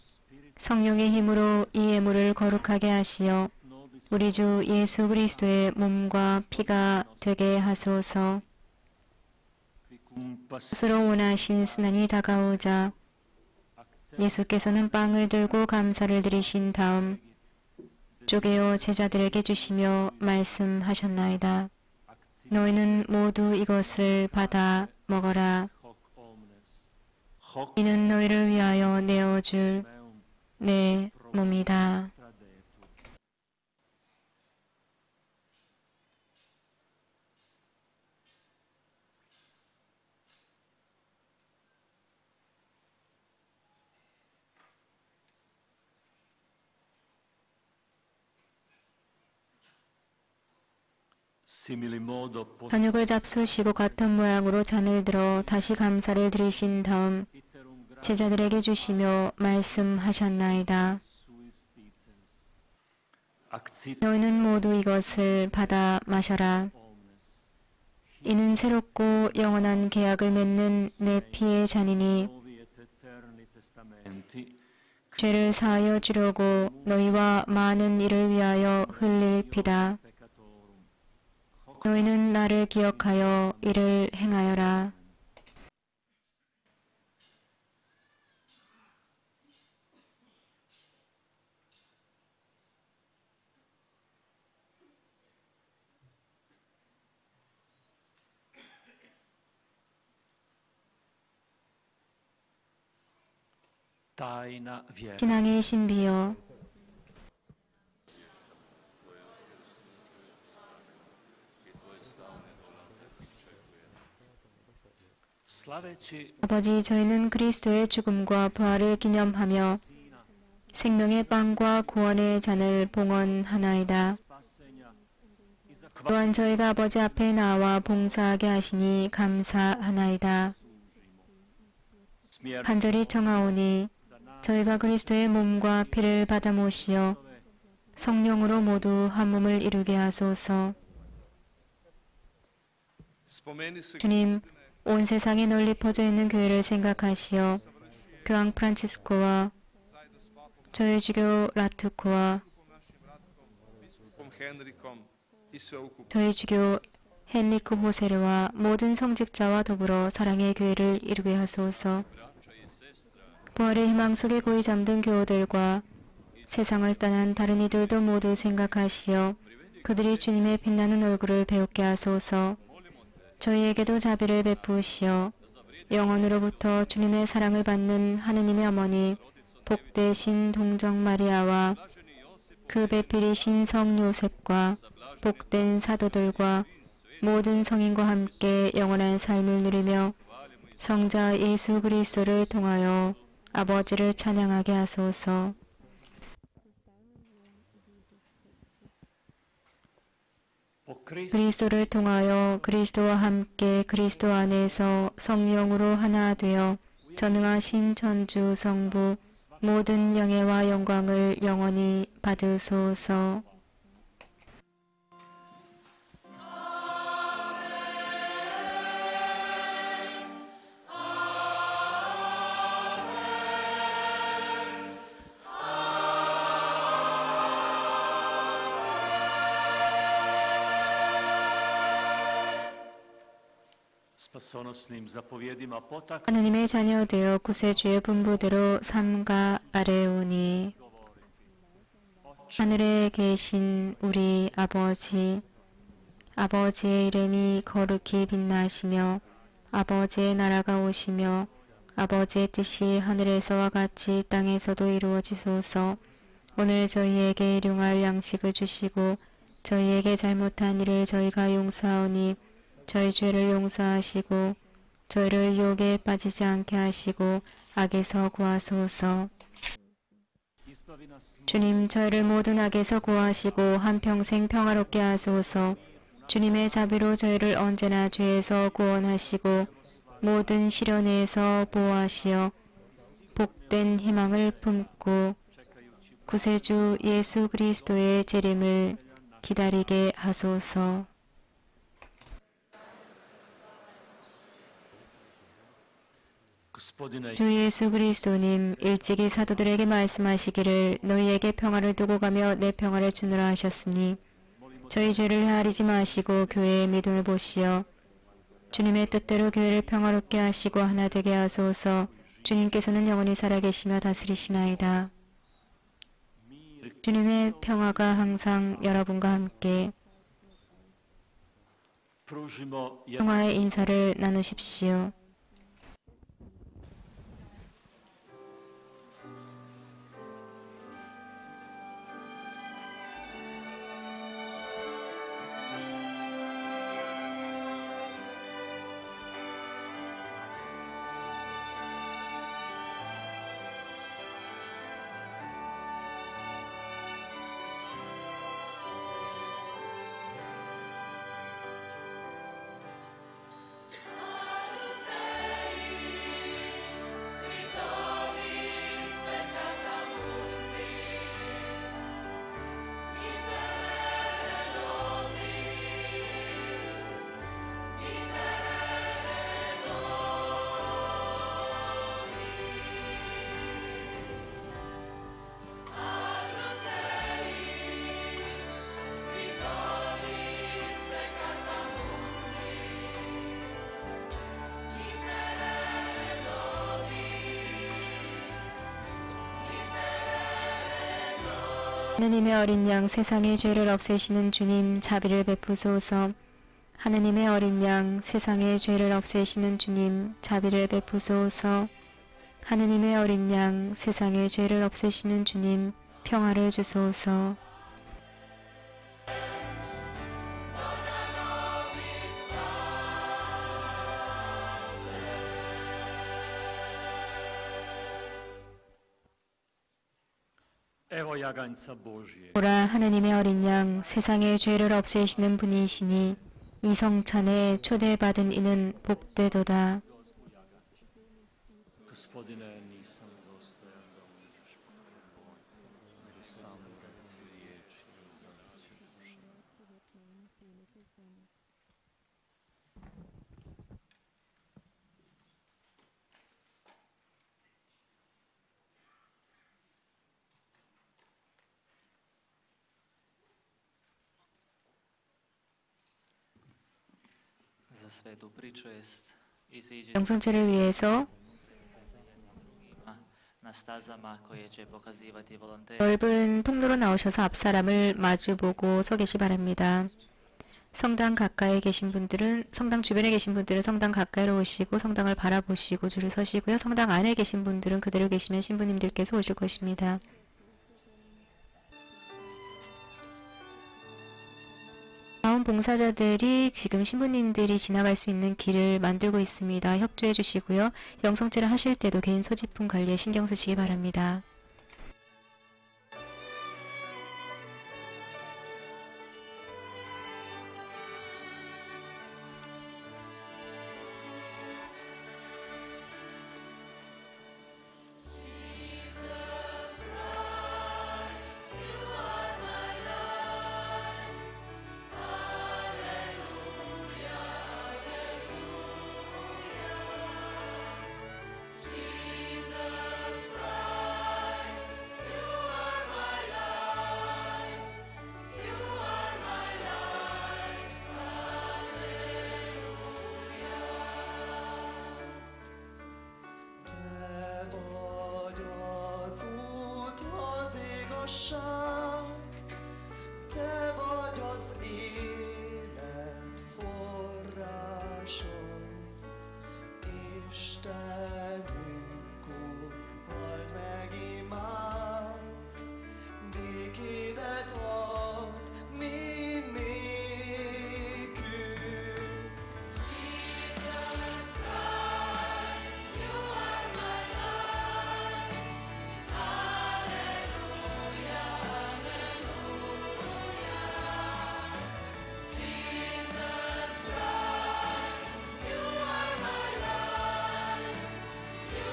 성령의 힘으로 이 예물을 거룩하게 하시어 우리 주 예수 그리스도의 몸과 피가 되게 하소서. 스스로 원하신 순환이 다가오자 예수께서는 빵을 들고 감사를 드리신 다음 쪼개어 제자들에게 주시며 말씀하셨나이다. 너희는 모두 이것을 받아 먹어라. 이는 너희를 위하여 내어줄 내 몸이다. 반육을 잡수시고 같은 모양으로 잔을 들어 다시 감사를 드리신 다음 제자들에게 주시며 말씀하셨나이다. 너희는 모두 이것을 받아 마셔라. 이는 새롭고 영원한 계약을 맺는 내 피의 잔이니 죄를 사하여 주려고 너희와 많은 이를 위하여 흘릴 피다. 너희는 나를 기억하여 이를 행하여라. 신앙의 신비여, 아버지, 저희는 그리스도의 죽음과 부활을 기념하며 생명의 빵과 구원의 잔을 봉헌하나이다. 또한 저희가 아버지 앞에 나와 봉사하게 하시니 감사하나이다. 간절히 청하오니 저희가 그리스도의 몸과 피를 받아 모시어 성령으로 모두 한 몸을 이루게 하소서. 주님, 온 세상에 널리 퍼져 있는 교회를 생각하시어 교황 프란치스코와 저희 주교 라투코와 저희 주교 헨리크 호세르와 모든 성직자와 더불어 사랑의 교회를 이루게 하소서. 부활의 희망 속에 고이 잠든 교우들과 세상을 떠난 다른 이들도 모두 생각하시어 그들이 주님의 빛나는 얼굴을 배우게 하소서. 저희에게도 자비를 베푸시어 영원으로부터 주님의 사랑을 받는 하느님의 어머니 복되신 동정 마리아와 그 배필이신 성 요셉과 복된 사도들과 모든 성인과 함께 영원한 삶을 누리며 성자 예수 그리스도를 통하여 아버지를 찬양하게 하소서. 그리스도를 통하여 그리스도와 함께 그리스도 안에서 성령으로 하나 되어 전능하신 천주 성부 모든 영예와 영광을 영원히 받으소서. 하느님의 자녀 되어 구세주의 분부대로 삼가 아뢰오니 하늘에 계신 우리 아버지, 아버지의 이름이 거룩히 빛나시며 아버지의 나라가 오시며 아버지의 뜻이 하늘에서와 같이 땅에서도 이루어지소서. 오늘 저희에게 일용할 양식을 주시고 저희에게 잘못한 일을 저희가 용서하오니 저희 죄를 용서하시고 저희를 유혹에 빠지지 않게 하시고 악에서 구하소서. 주님, 저희를 모든 악에서 구하시고 한평생 평화롭게 하소서. 주님의 자비로 저희를 언제나 죄에서 구원하시고 모든 시련에서 보호하시어 복된 희망을 품고 구세주 예수 그리스도의 재림을 기다리게 하소서. 주 예수 그리스도님, 일찍이 사도들에게 말씀하시기를 너희에게 평화를 두고 가며 내 평화를 주노라 하셨으니 저희 죄를 헤아리지 마시고 교회의 믿음을 보시어 주님의 뜻대로 교회를 평화롭게 하시고 하나 되게 하소서. 주님께서는 영원히 살아계시며 다스리시나이다. 주님의 평화가 항상 여러분과 함께 평화의 인사를 나누십시오. 하느님의 어린 양 세상의 죄를 없애시는 주님 자비를 베푸소서. 하느님의 어린 양 세상의 죄를 없애시는 주님 자비를 베푸소서. 하느님의 어린 양 세상의 죄를 없애시는 주님 평화를 주소서. 보라 하느님의 어린 양 세상의 죄를 없애시는 분이시니 이 성찬에 초대받은 이는 복되도다. 영성체를 위해서 넓은 통로로 나오셔서 앞사람을 마주보고 서 계시 바랍니다. 성당 가까이 계신 분들은 성당 주변에 계신 분들은 성당 가까이로 오시고 성당을 바라보시고 줄을 서시고요. 성당 안에 계신 분들은 그대로 계시면 신부님들께서 오실 것입니다. 자원봉사자들이 지금 신부님들이 지나갈 수 있는 길을 만들고 있습니다. 협조해 주시고요. 영성제를 하실 때도 개인 소지품 관리에 신경 쓰시기 바랍니다. Te vagy az élet forrása, Istenünk, ó, halld meg imánk, békédet ad mindnékünk. Jesus Christ, you are my life. Hallelujah, hallelujah. Jesus Christ, you are my life. You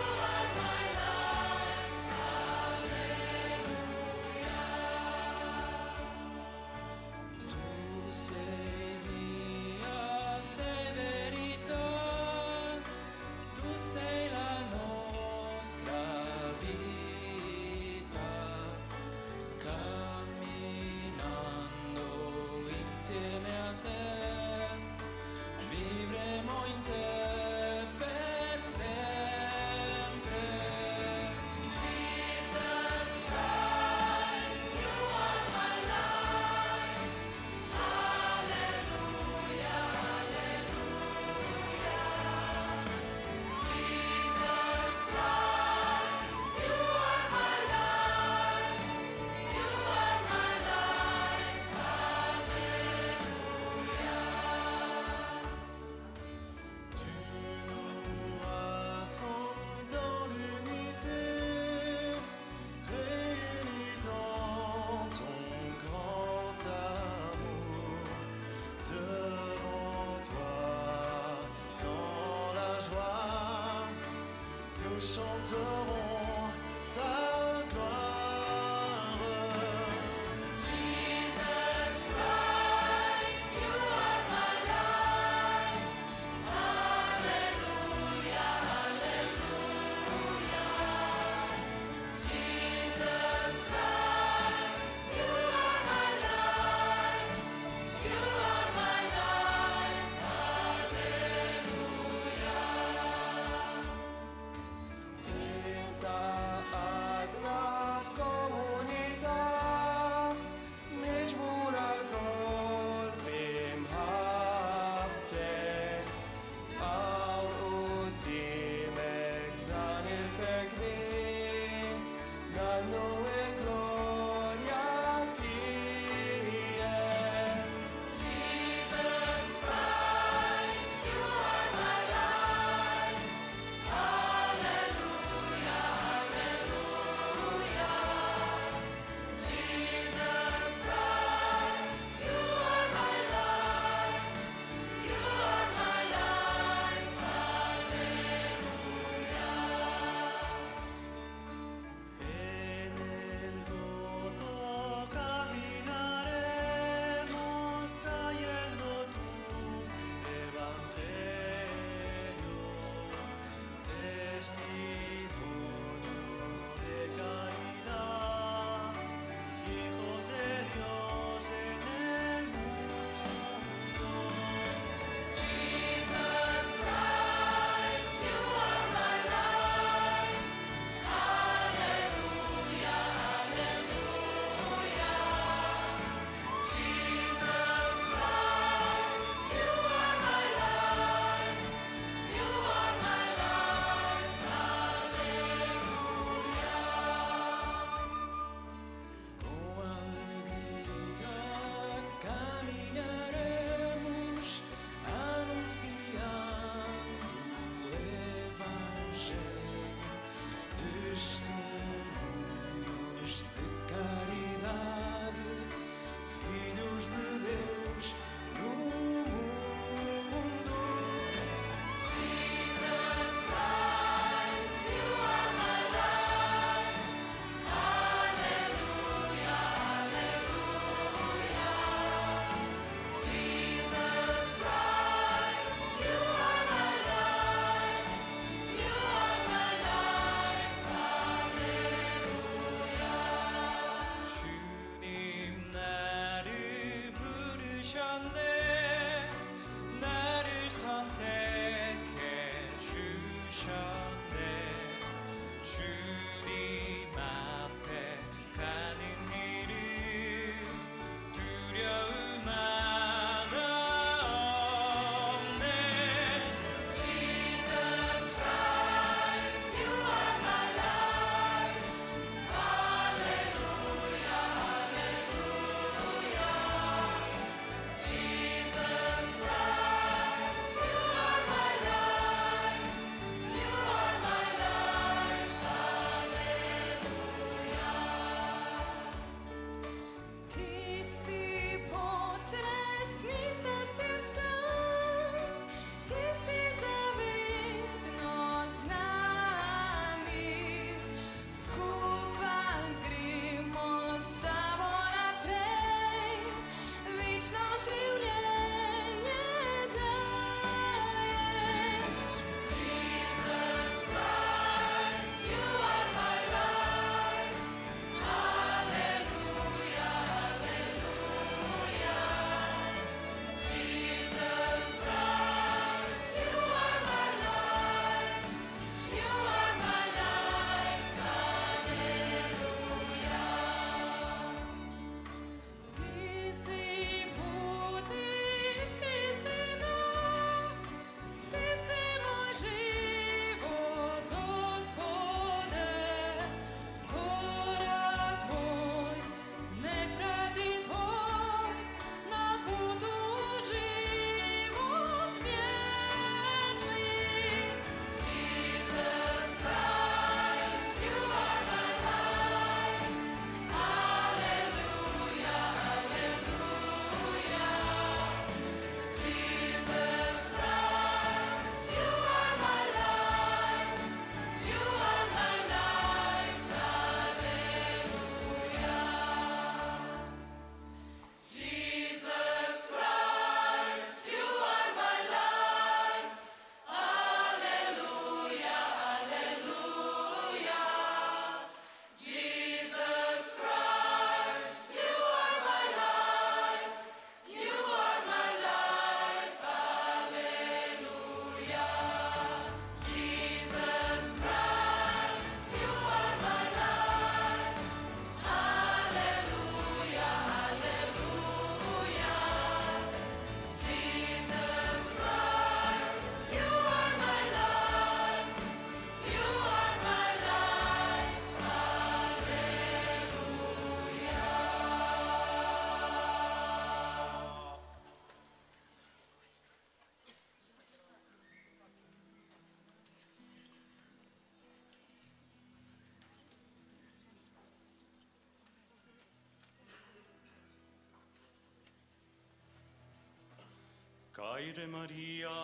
Άειρε Μαρία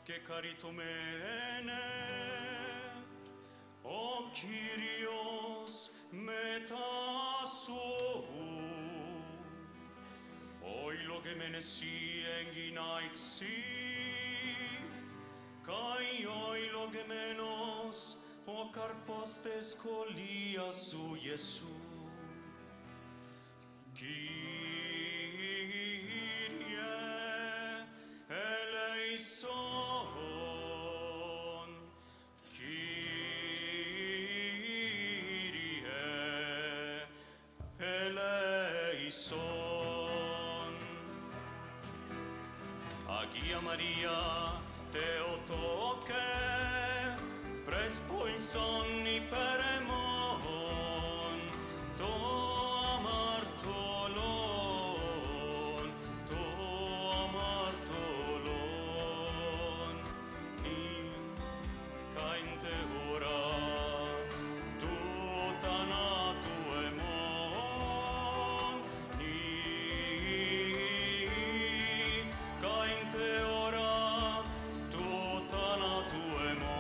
και χαριτωμένε, ο Κύριος μετά σου. Οιλογεμένε εσύ εγκυνάηξι, καί οιλογεμένος ο καρπός τες σχολείας σου, Ιησού. Κύριε, ελέησον. Κύριε, ελέησον. Αγία Μαρία, Θεοτόκε, πρέσποισον υπέρ εμών, το αμαρτωλόν, το αμαρτωλόν, καΐν τε ώρα του θανάτου εμών, καΐν τε ώρα του θανάτου εμών.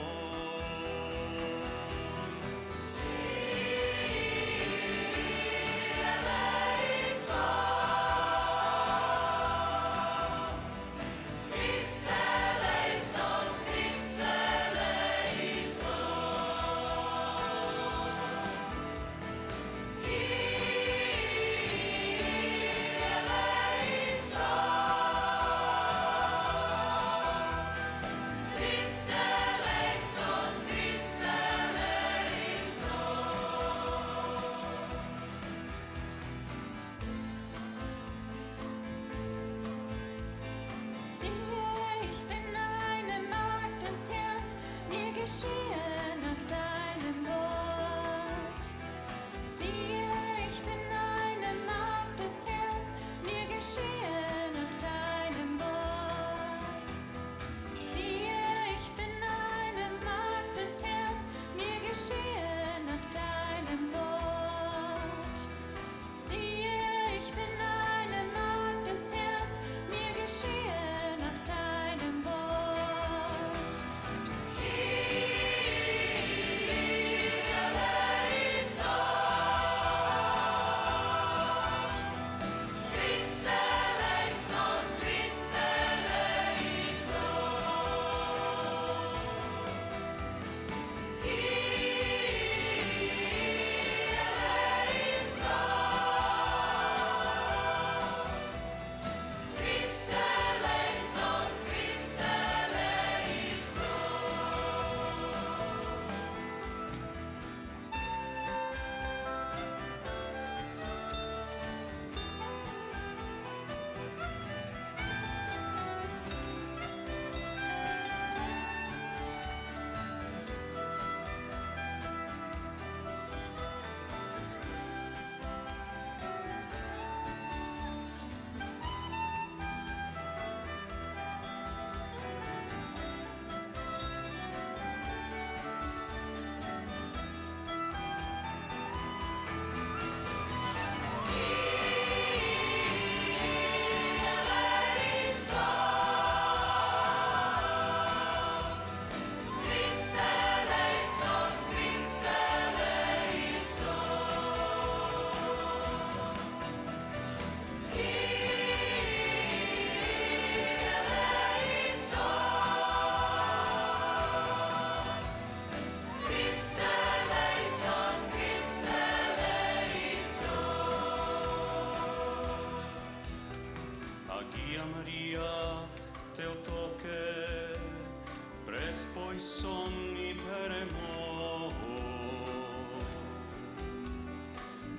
Siehe, ich bin eine Magd des Herrn, mir geschehe nach deinem Wort. Siehe, ich bin eine Magd des Herrn, mir geschehe nach deinem Wort. Siehe, ich bin eine Magd des Herrn, mir geschehe nach deinem Wort. Siehe, ich bin eine Magd des Herrn, mir geschehe nach deinem Wort. Αγία Μαρία, Θεοτόκε, πρέσποισον υπέρ εμών,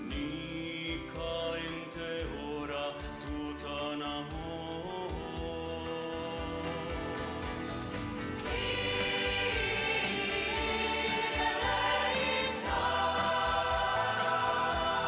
νίκα εν τε ώρα του θανάτου. Christe eleison,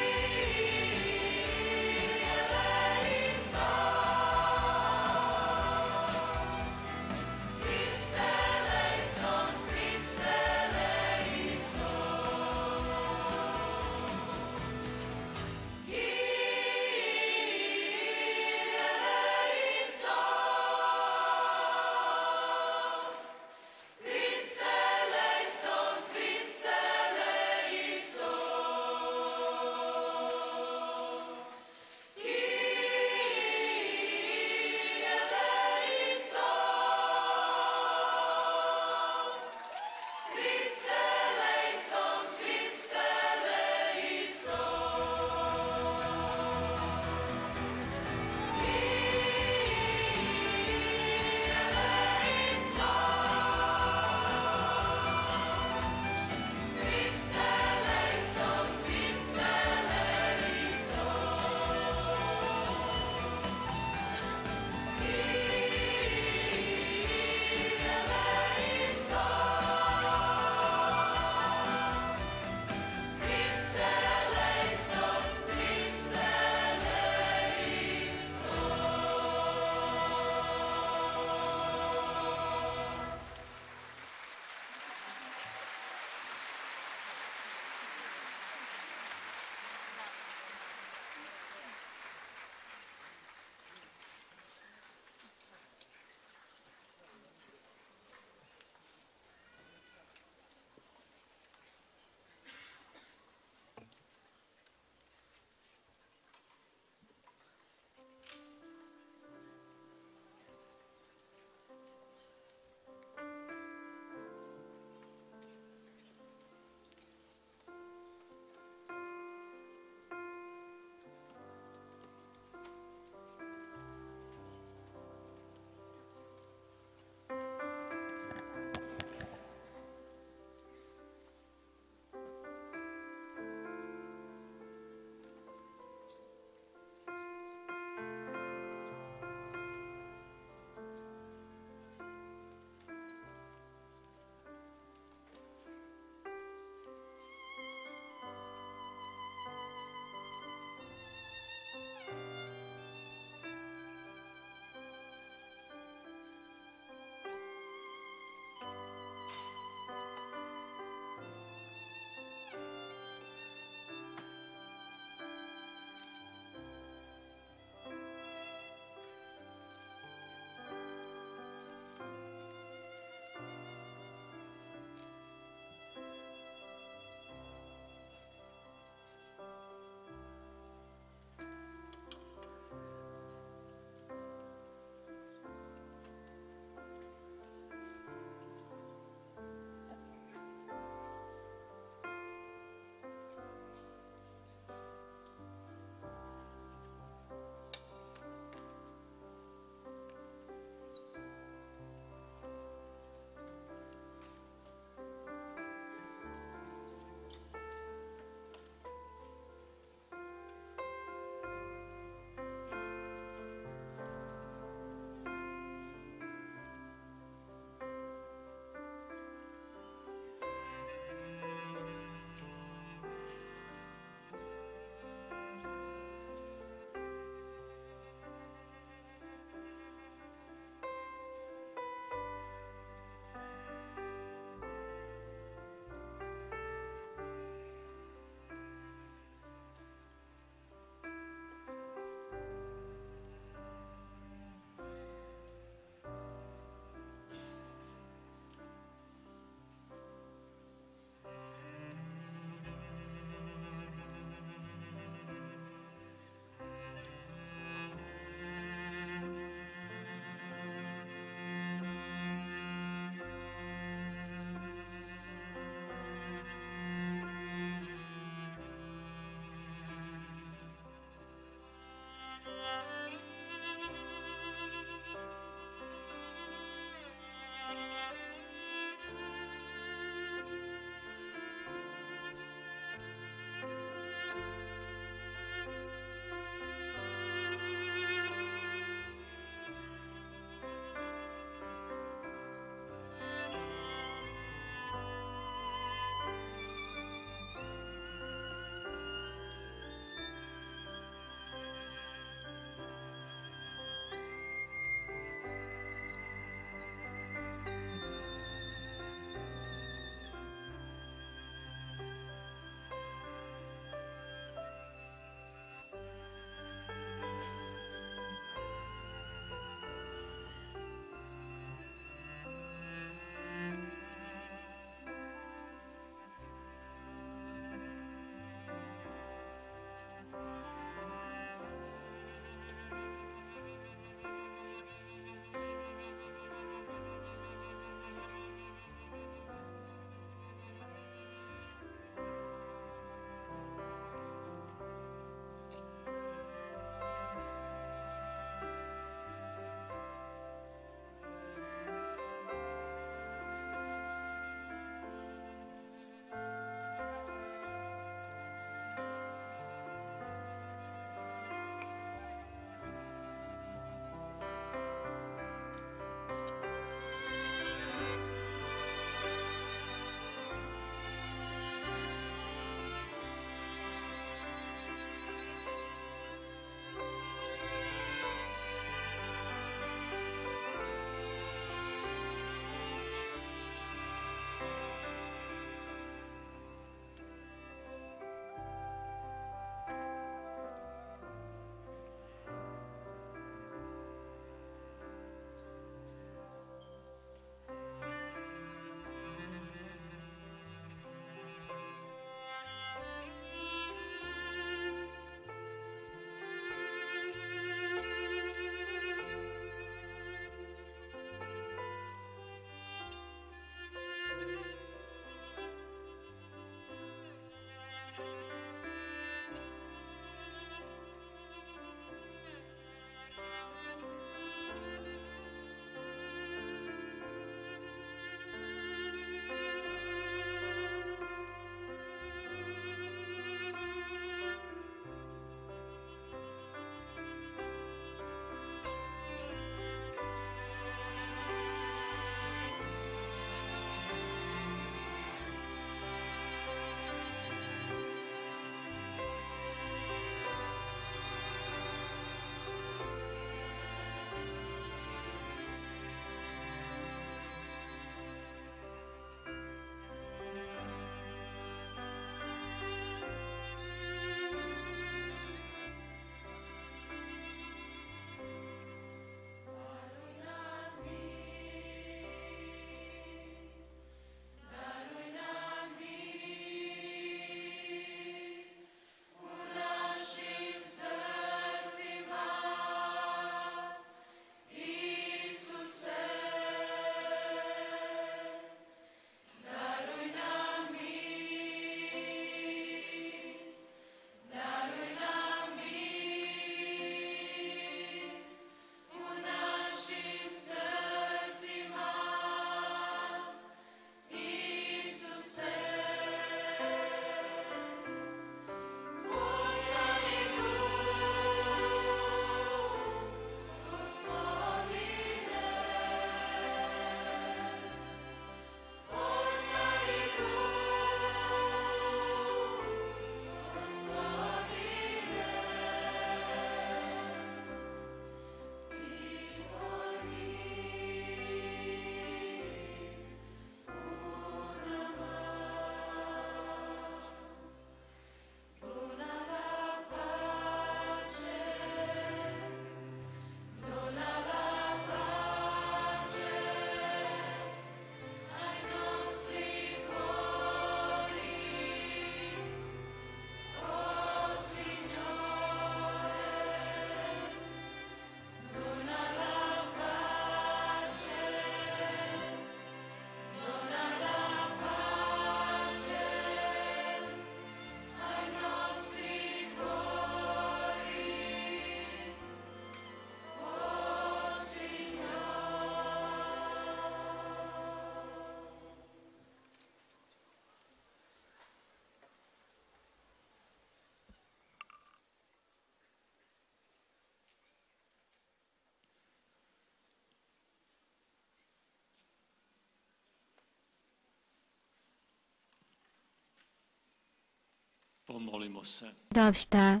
Pomolimo se. 기도합시다.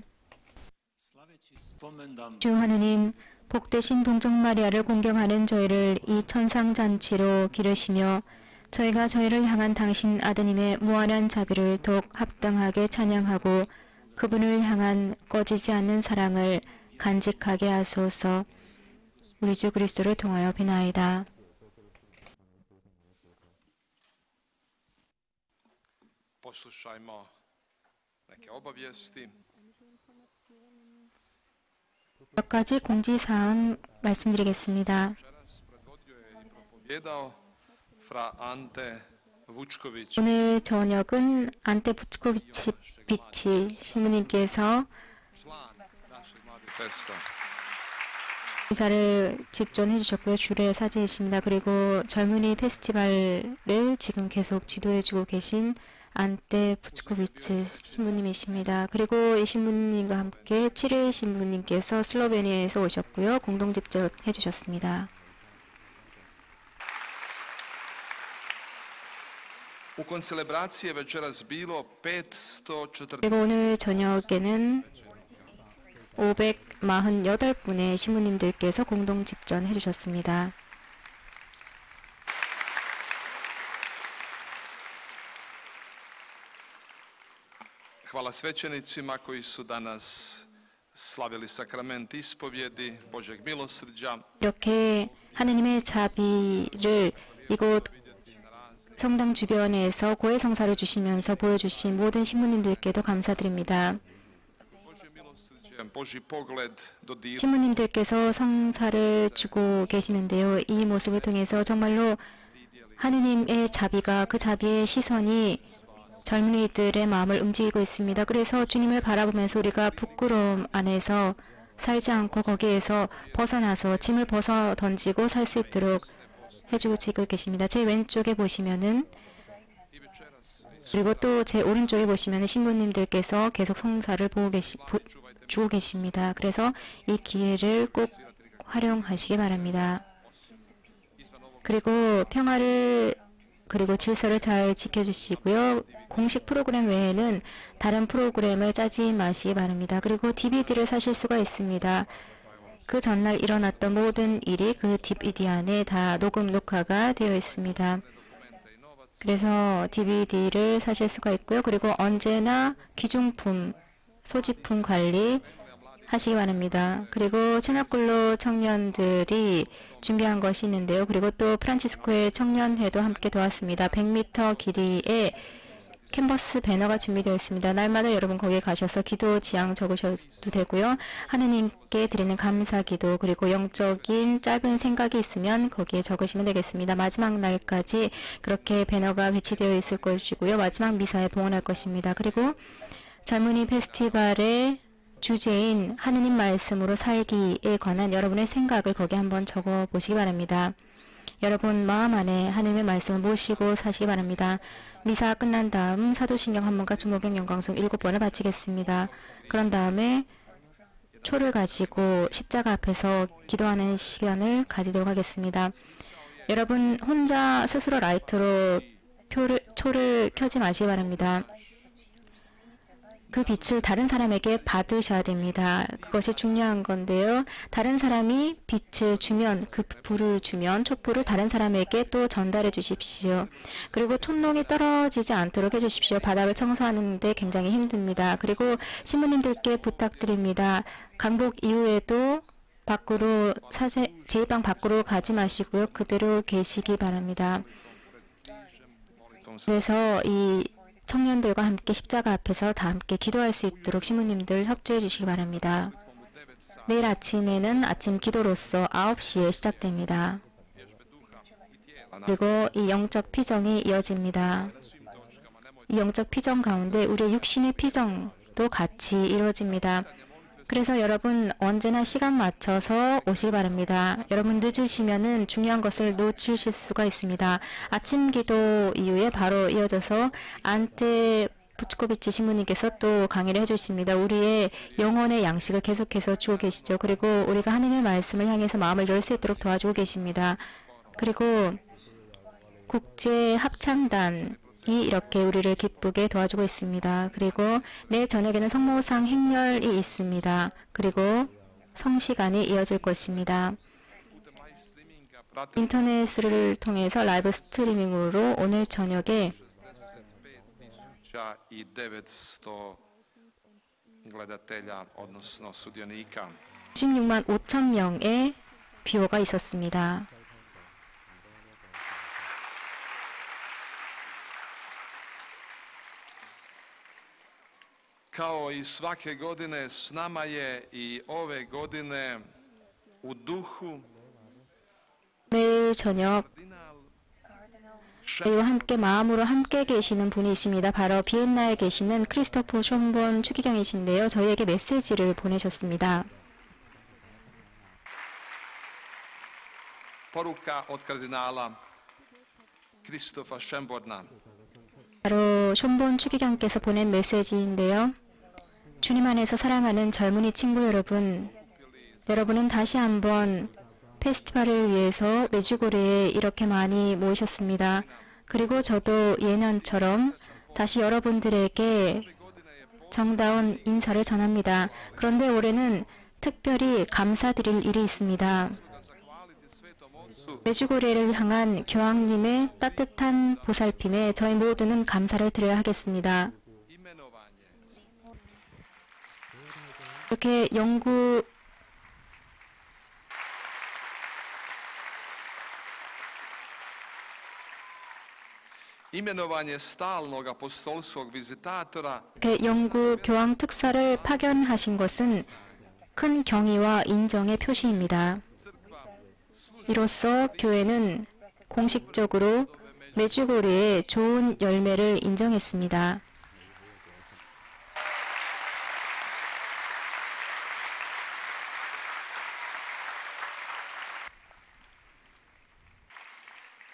Slaveći spomendan 주 하느님, 복되신 동정 마리아를 공경하는 저희를 이 천상잔치로 기르시며 저희가 저희를 향한 당신 아드님의 무한한 자비를 더욱 합당하게 찬양하고 그분을 향한 꺼지지 않는 사랑을 간직하게 하소서. 우리 주 그리스도를 통하여 비나이다. Poslušajmo neke obavijesti. 몇 가지 공지사항 말씀드리겠습니다. Propovijedao fra Ante Vučković. 오늘 저녁은 안테 부츠코비치 신부님께서 인사를 집전해 주셨고요. 주례 사제이십니다. 그리고 젊은이 페스티벌을 지금 계속 지도해 주고 계신 안테 부츠코비치 신부님이십니다. 그리고 이 신부님과 함께 7일 신부님께서 슬로베니아에서 오셨고요. 공동 집전해 주셨습니다. U celebracije večeras bilo 540. 그리고 오늘 저녁에는 548분의 신부님들께서 공동 집전해 주셨습니다. Hvala svećenicima koji su danas slavili sakrament ispovjedi Božeg milosrđa. 이렇게 하느님의 자비를 이곳 성당 주변에서 고해 성사를 주시면서 보여주신 모든 신부님들께도 감사드립니다. Božji pogled dodir. 신부님들께서 성사를 주고 계시는데요. 이 모습을 통해서 정말로 하느님의 자비가 그 자비의 시선이 젊은이들의 마음을 움직이고 있습니다. 그래서 주님을 바라보면서 우리가 부끄러움 안에서 살지 않고 거기에서 벗어나서 짐을 벗어 던지고 살 수 있도록 해주고 계십니다. 제 왼쪽에 보시면은 그리고 또 제 오른쪽에 보시면은 신부님들께서 계속 성사를 주고 계십니다. 그래서 이 기회를 꼭 활용하시기 바랍니다. 그리고 평화를 그리고 질서를 잘 지켜주시고요. 공식 프로그램 외에는 다른 프로그램을 짜지 마시기 바랍니다. 그리고 DVD를 사실 수가 있습니다. 그 전날 일어났던 모든 일이 그 DVD 안에 다 녹화가 되어 있습니다. 그래서 DVD를 사실 수가 있고요. 그리고 언제나 귀중품, 소지품 관리 하시기 바랍니다. 그리고 체나클로 청년들이 준비한 것이 있는데요. 그리고 또 프란치스코의 청년회도 함께 도왔습니다. 100m 길이의 캔버스 배너가 준비되어 있습니다. 날마다 여러분 거기에 가셔서 기도 지향 적으셔도 되고요. 하느님께 드리는 감사 기도 그리고 영적인 짧은 생각이 있으면 거기에 적으시면 되겠습니다. 마지막 날까지 그렇게 배너가 배치되어 있을 것이고요. 마지막 미사에 봉헌할 것입니다. 그리고 젊은이 페스티벌의 주제인 하느님 말씀으로 살기에 관한 여러분의 생각을 거기에 한번 적어 보시기 바랍니다. 여러분 마음 안에 하느님의 말씀을 모시고 사시기 바랍니다. 미사 끝난 다음 사도신경 한 번과 주목경 영광송 7번을 바치겠습니다. 그런 다음에 초를 가지고 십자가 앞에서 기도하는 시간을 가지도록 하겠습니다. 여러분 혼자 스스로 라이터로 초를 켜지 마시기 바랍니다. 그 빛을 다른 사람에게 받으셔야 됩니다. 그것이 중요한 건데요. 다른 사람이 빛을 주면, 그 불을 주면 촛불을 다른 사람에게 또 전달해 주십시오. 그리고 촛농이 떨어지지 않도록 해주십시오. 바닥을 청소하는데 굉장히 힘듭니다. 그리고 신부님들께 부탁드립니다. 강복 이후에도 밖으로 제방 밖으로 가지 마시고요. 그대로 계시기 바랍니다. 그래서 이 청년들과 함께 십자가 앞에서 다 함께 기도할 수 있도록 신부님들 협조해 주시기 바랍니다. 내일 아침에는 아침 기도로서 9시에 시작됩니다. 그리고 이 영적 피정이 이어집니다. 이 영적 피정 가운데 우리의 육신의 피정도 같이 이루어집니다. 그래서 여러분 언제나 시간 맞춰서 오시기 바랍니다. 여러분 늦으시면은 중요한 것을 놓치실 수가 있습니다. 아침 기도 이후에 바로 이어져서 안테 부츠코비치 신부님께서 또 강의를 해주십니다. 우리의 영혼의 양식을 계속해서 주고 계시죠. 그리고 우리가 하나님의 말씀을 향해서 마음을 열 수 있도록 도와주고 계십니다. 그리고 국제 합창단 이렇게 우리를 기쁘게 도와주고 있습니다. 그리고 내일 저녁에는 성모상 행렬이 있습니다. 그리고 성시간이 이어질 것입니다. 인터넷을 통해서 라이브 스트리밍으로 오늘 저녁에 900 gledatelja, odnosno sudionika. 16만 5천 명의 뷰어가 있었습니다. Kao i svake godine s nama je i ove godine u duhu 매일 저녁 저희와 함께 마음으로 함께 계시는 분이 있습니다. 바로 비엔나에 계시는 크리스토퍼 숀본 추기경이신데요. 저희에게 메시지를 보내셨습니다. poruka od kardinala Kristofa Schönborna. 바로 숀본 추기경께서 보낸 메시지인데요. 주님 안에서 사랑하는 젊은이 친구 여러분, 여러분은 다시 한번 페스티벌을 위해서 메주고리에 이렇게 많이 모이셨습니다. 그리고 저도 예년처럼 다시 여러분들에게 정다운 인사를 전합니다. 그런데 올해는 특별히 감사드릴 일이 있습니다. 메주고리를 향한 교황님의 따뜻한 보살핌에 저희 모두는 감사를 드려야 하겠습니다. 이렇게 영구 Imenovanje stalnog apostolskog vizitatora 영구 교황 특사를 파견하신 것은 큰 경의와 인정의 표시입니다. 이로써 교회는 공식적으로 메주고리의 좋은 열매를 인정했습니다.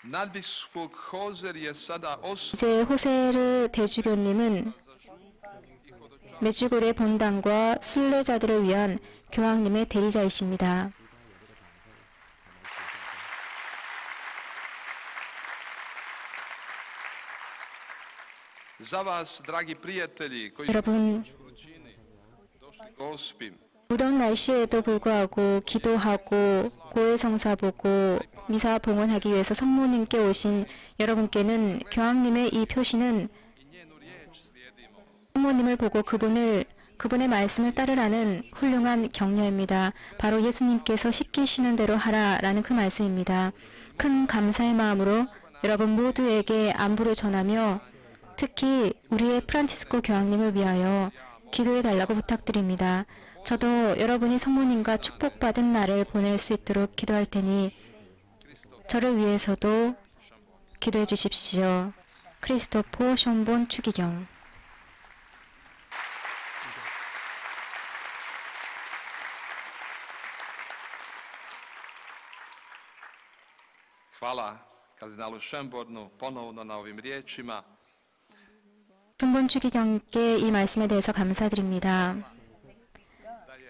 nadbiskup Hozer je sada 이제 호세르 대주교님은 메주고리의 본당과 순례자들을 위한 교황님의 대리자이십니다. za vas, dragi prijatelji, koji 여러분, Gospi, 무더운 날씨에도 불구하고 기도하고 고해성사 보고 미사 봉헌하기 위해서 성모님께 오신 여러분께는 교황님의 이 표시는 성모님을 보고 그분의 말씀을 따르라는 훌륭한 격려입니다. 바로 예수님께서 시키시는 대로 하라라는 그 말씀입니다. 큰 감사의 마음으로 여러분 모두에게 안부를 전하며 특히 우리의 프란치스코 교황님을 위하여 기도해 달라고 부탁드립니다. 저도 여러분이 성모님과 축복받은 날을 보낼 수 있도록 기도할 테니 저를 위해서도 기도해 주십시오. 크리스토퍼 숀본 추기경. hvala kardinalu Schönbornu ponovno na ovim riječima. 숀본 추기경께 이 말씀에 대해서 감사드립니다.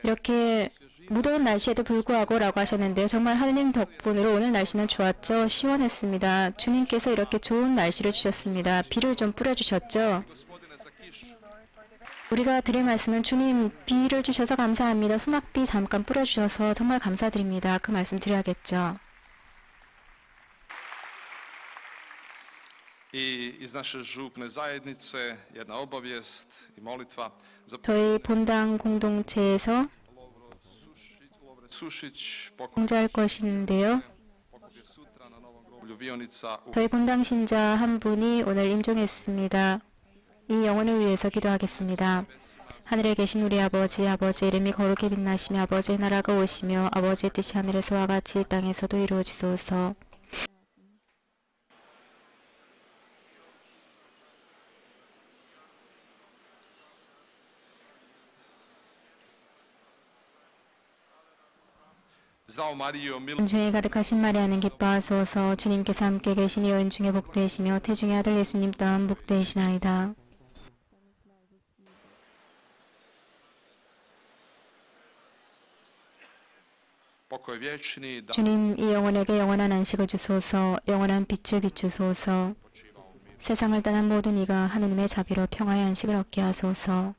이렇게 무더운 날씨에도 불구하고 라고 하셨는데요. 정말 하느님 덕분으로 오늘 날씨는 좋았죠. 시원했습니다. 주님께서 이렇게 좋은 날씨를 주셨습니다. 비를 좀 뿌려주셨죠. 우리가 드릴 말씀은 주님 비를 주셔서 감사합니다. 소낙비 잠깐 뿌려주셔서 정말 감사드립니다. 그 말씀 드려야겠죠. I iz naše župne zajednice jedna obavijest i molitva za 저희 본당 공동체에서 Sušić 공지할 것인데요. Vionica u 저희 본당 신자 한 분이 오늘 임종했습니다. 이 영혼을 위해서 기도하겠습니다. 하늘에 계신 우리 아버지, 아버지의 이름이 거룩히 빛나시며 아버지의 나라가 오시며 아버지의 뜻이 하늘에서와 같이 땅에서도 이루어지소서. Zdravo Marijo, mil 은총이 가득하신 마리아는 기뻐하소서. 주님께서 함께 계시니 여인 중에 복되시며 태중의 아들 예수님 또한 복되시나이다. pokoj vječni, da 주님 이 영혼에게 영원한 안식을 주소서. 영원한 빛을 비추소서. 세상을 떠난 모든 이가 하느님의 자비로 평화의 안식을 얻게 하소서.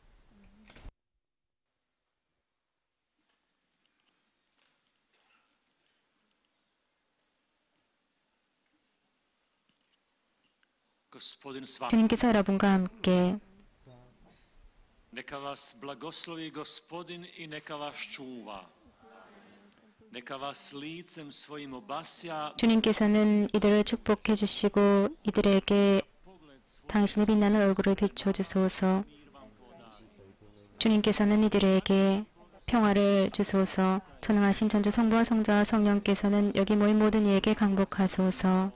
Gospodin s vama. 주님께서 여러분과 함께 Neka vas blagoslovi Gospodin i neka vas čuva. Neka vas licem svojim obasja. 주님께서는 이들을 축복해 주시고 이들에게 당신의 빛나는 얼굴을 비춰 주소서. 주님께서는 이들에게 평화를 주소서. 전능하신 천주 성부와 성자와 성령께서는 여기 모인 모든 이에게 강복하소서.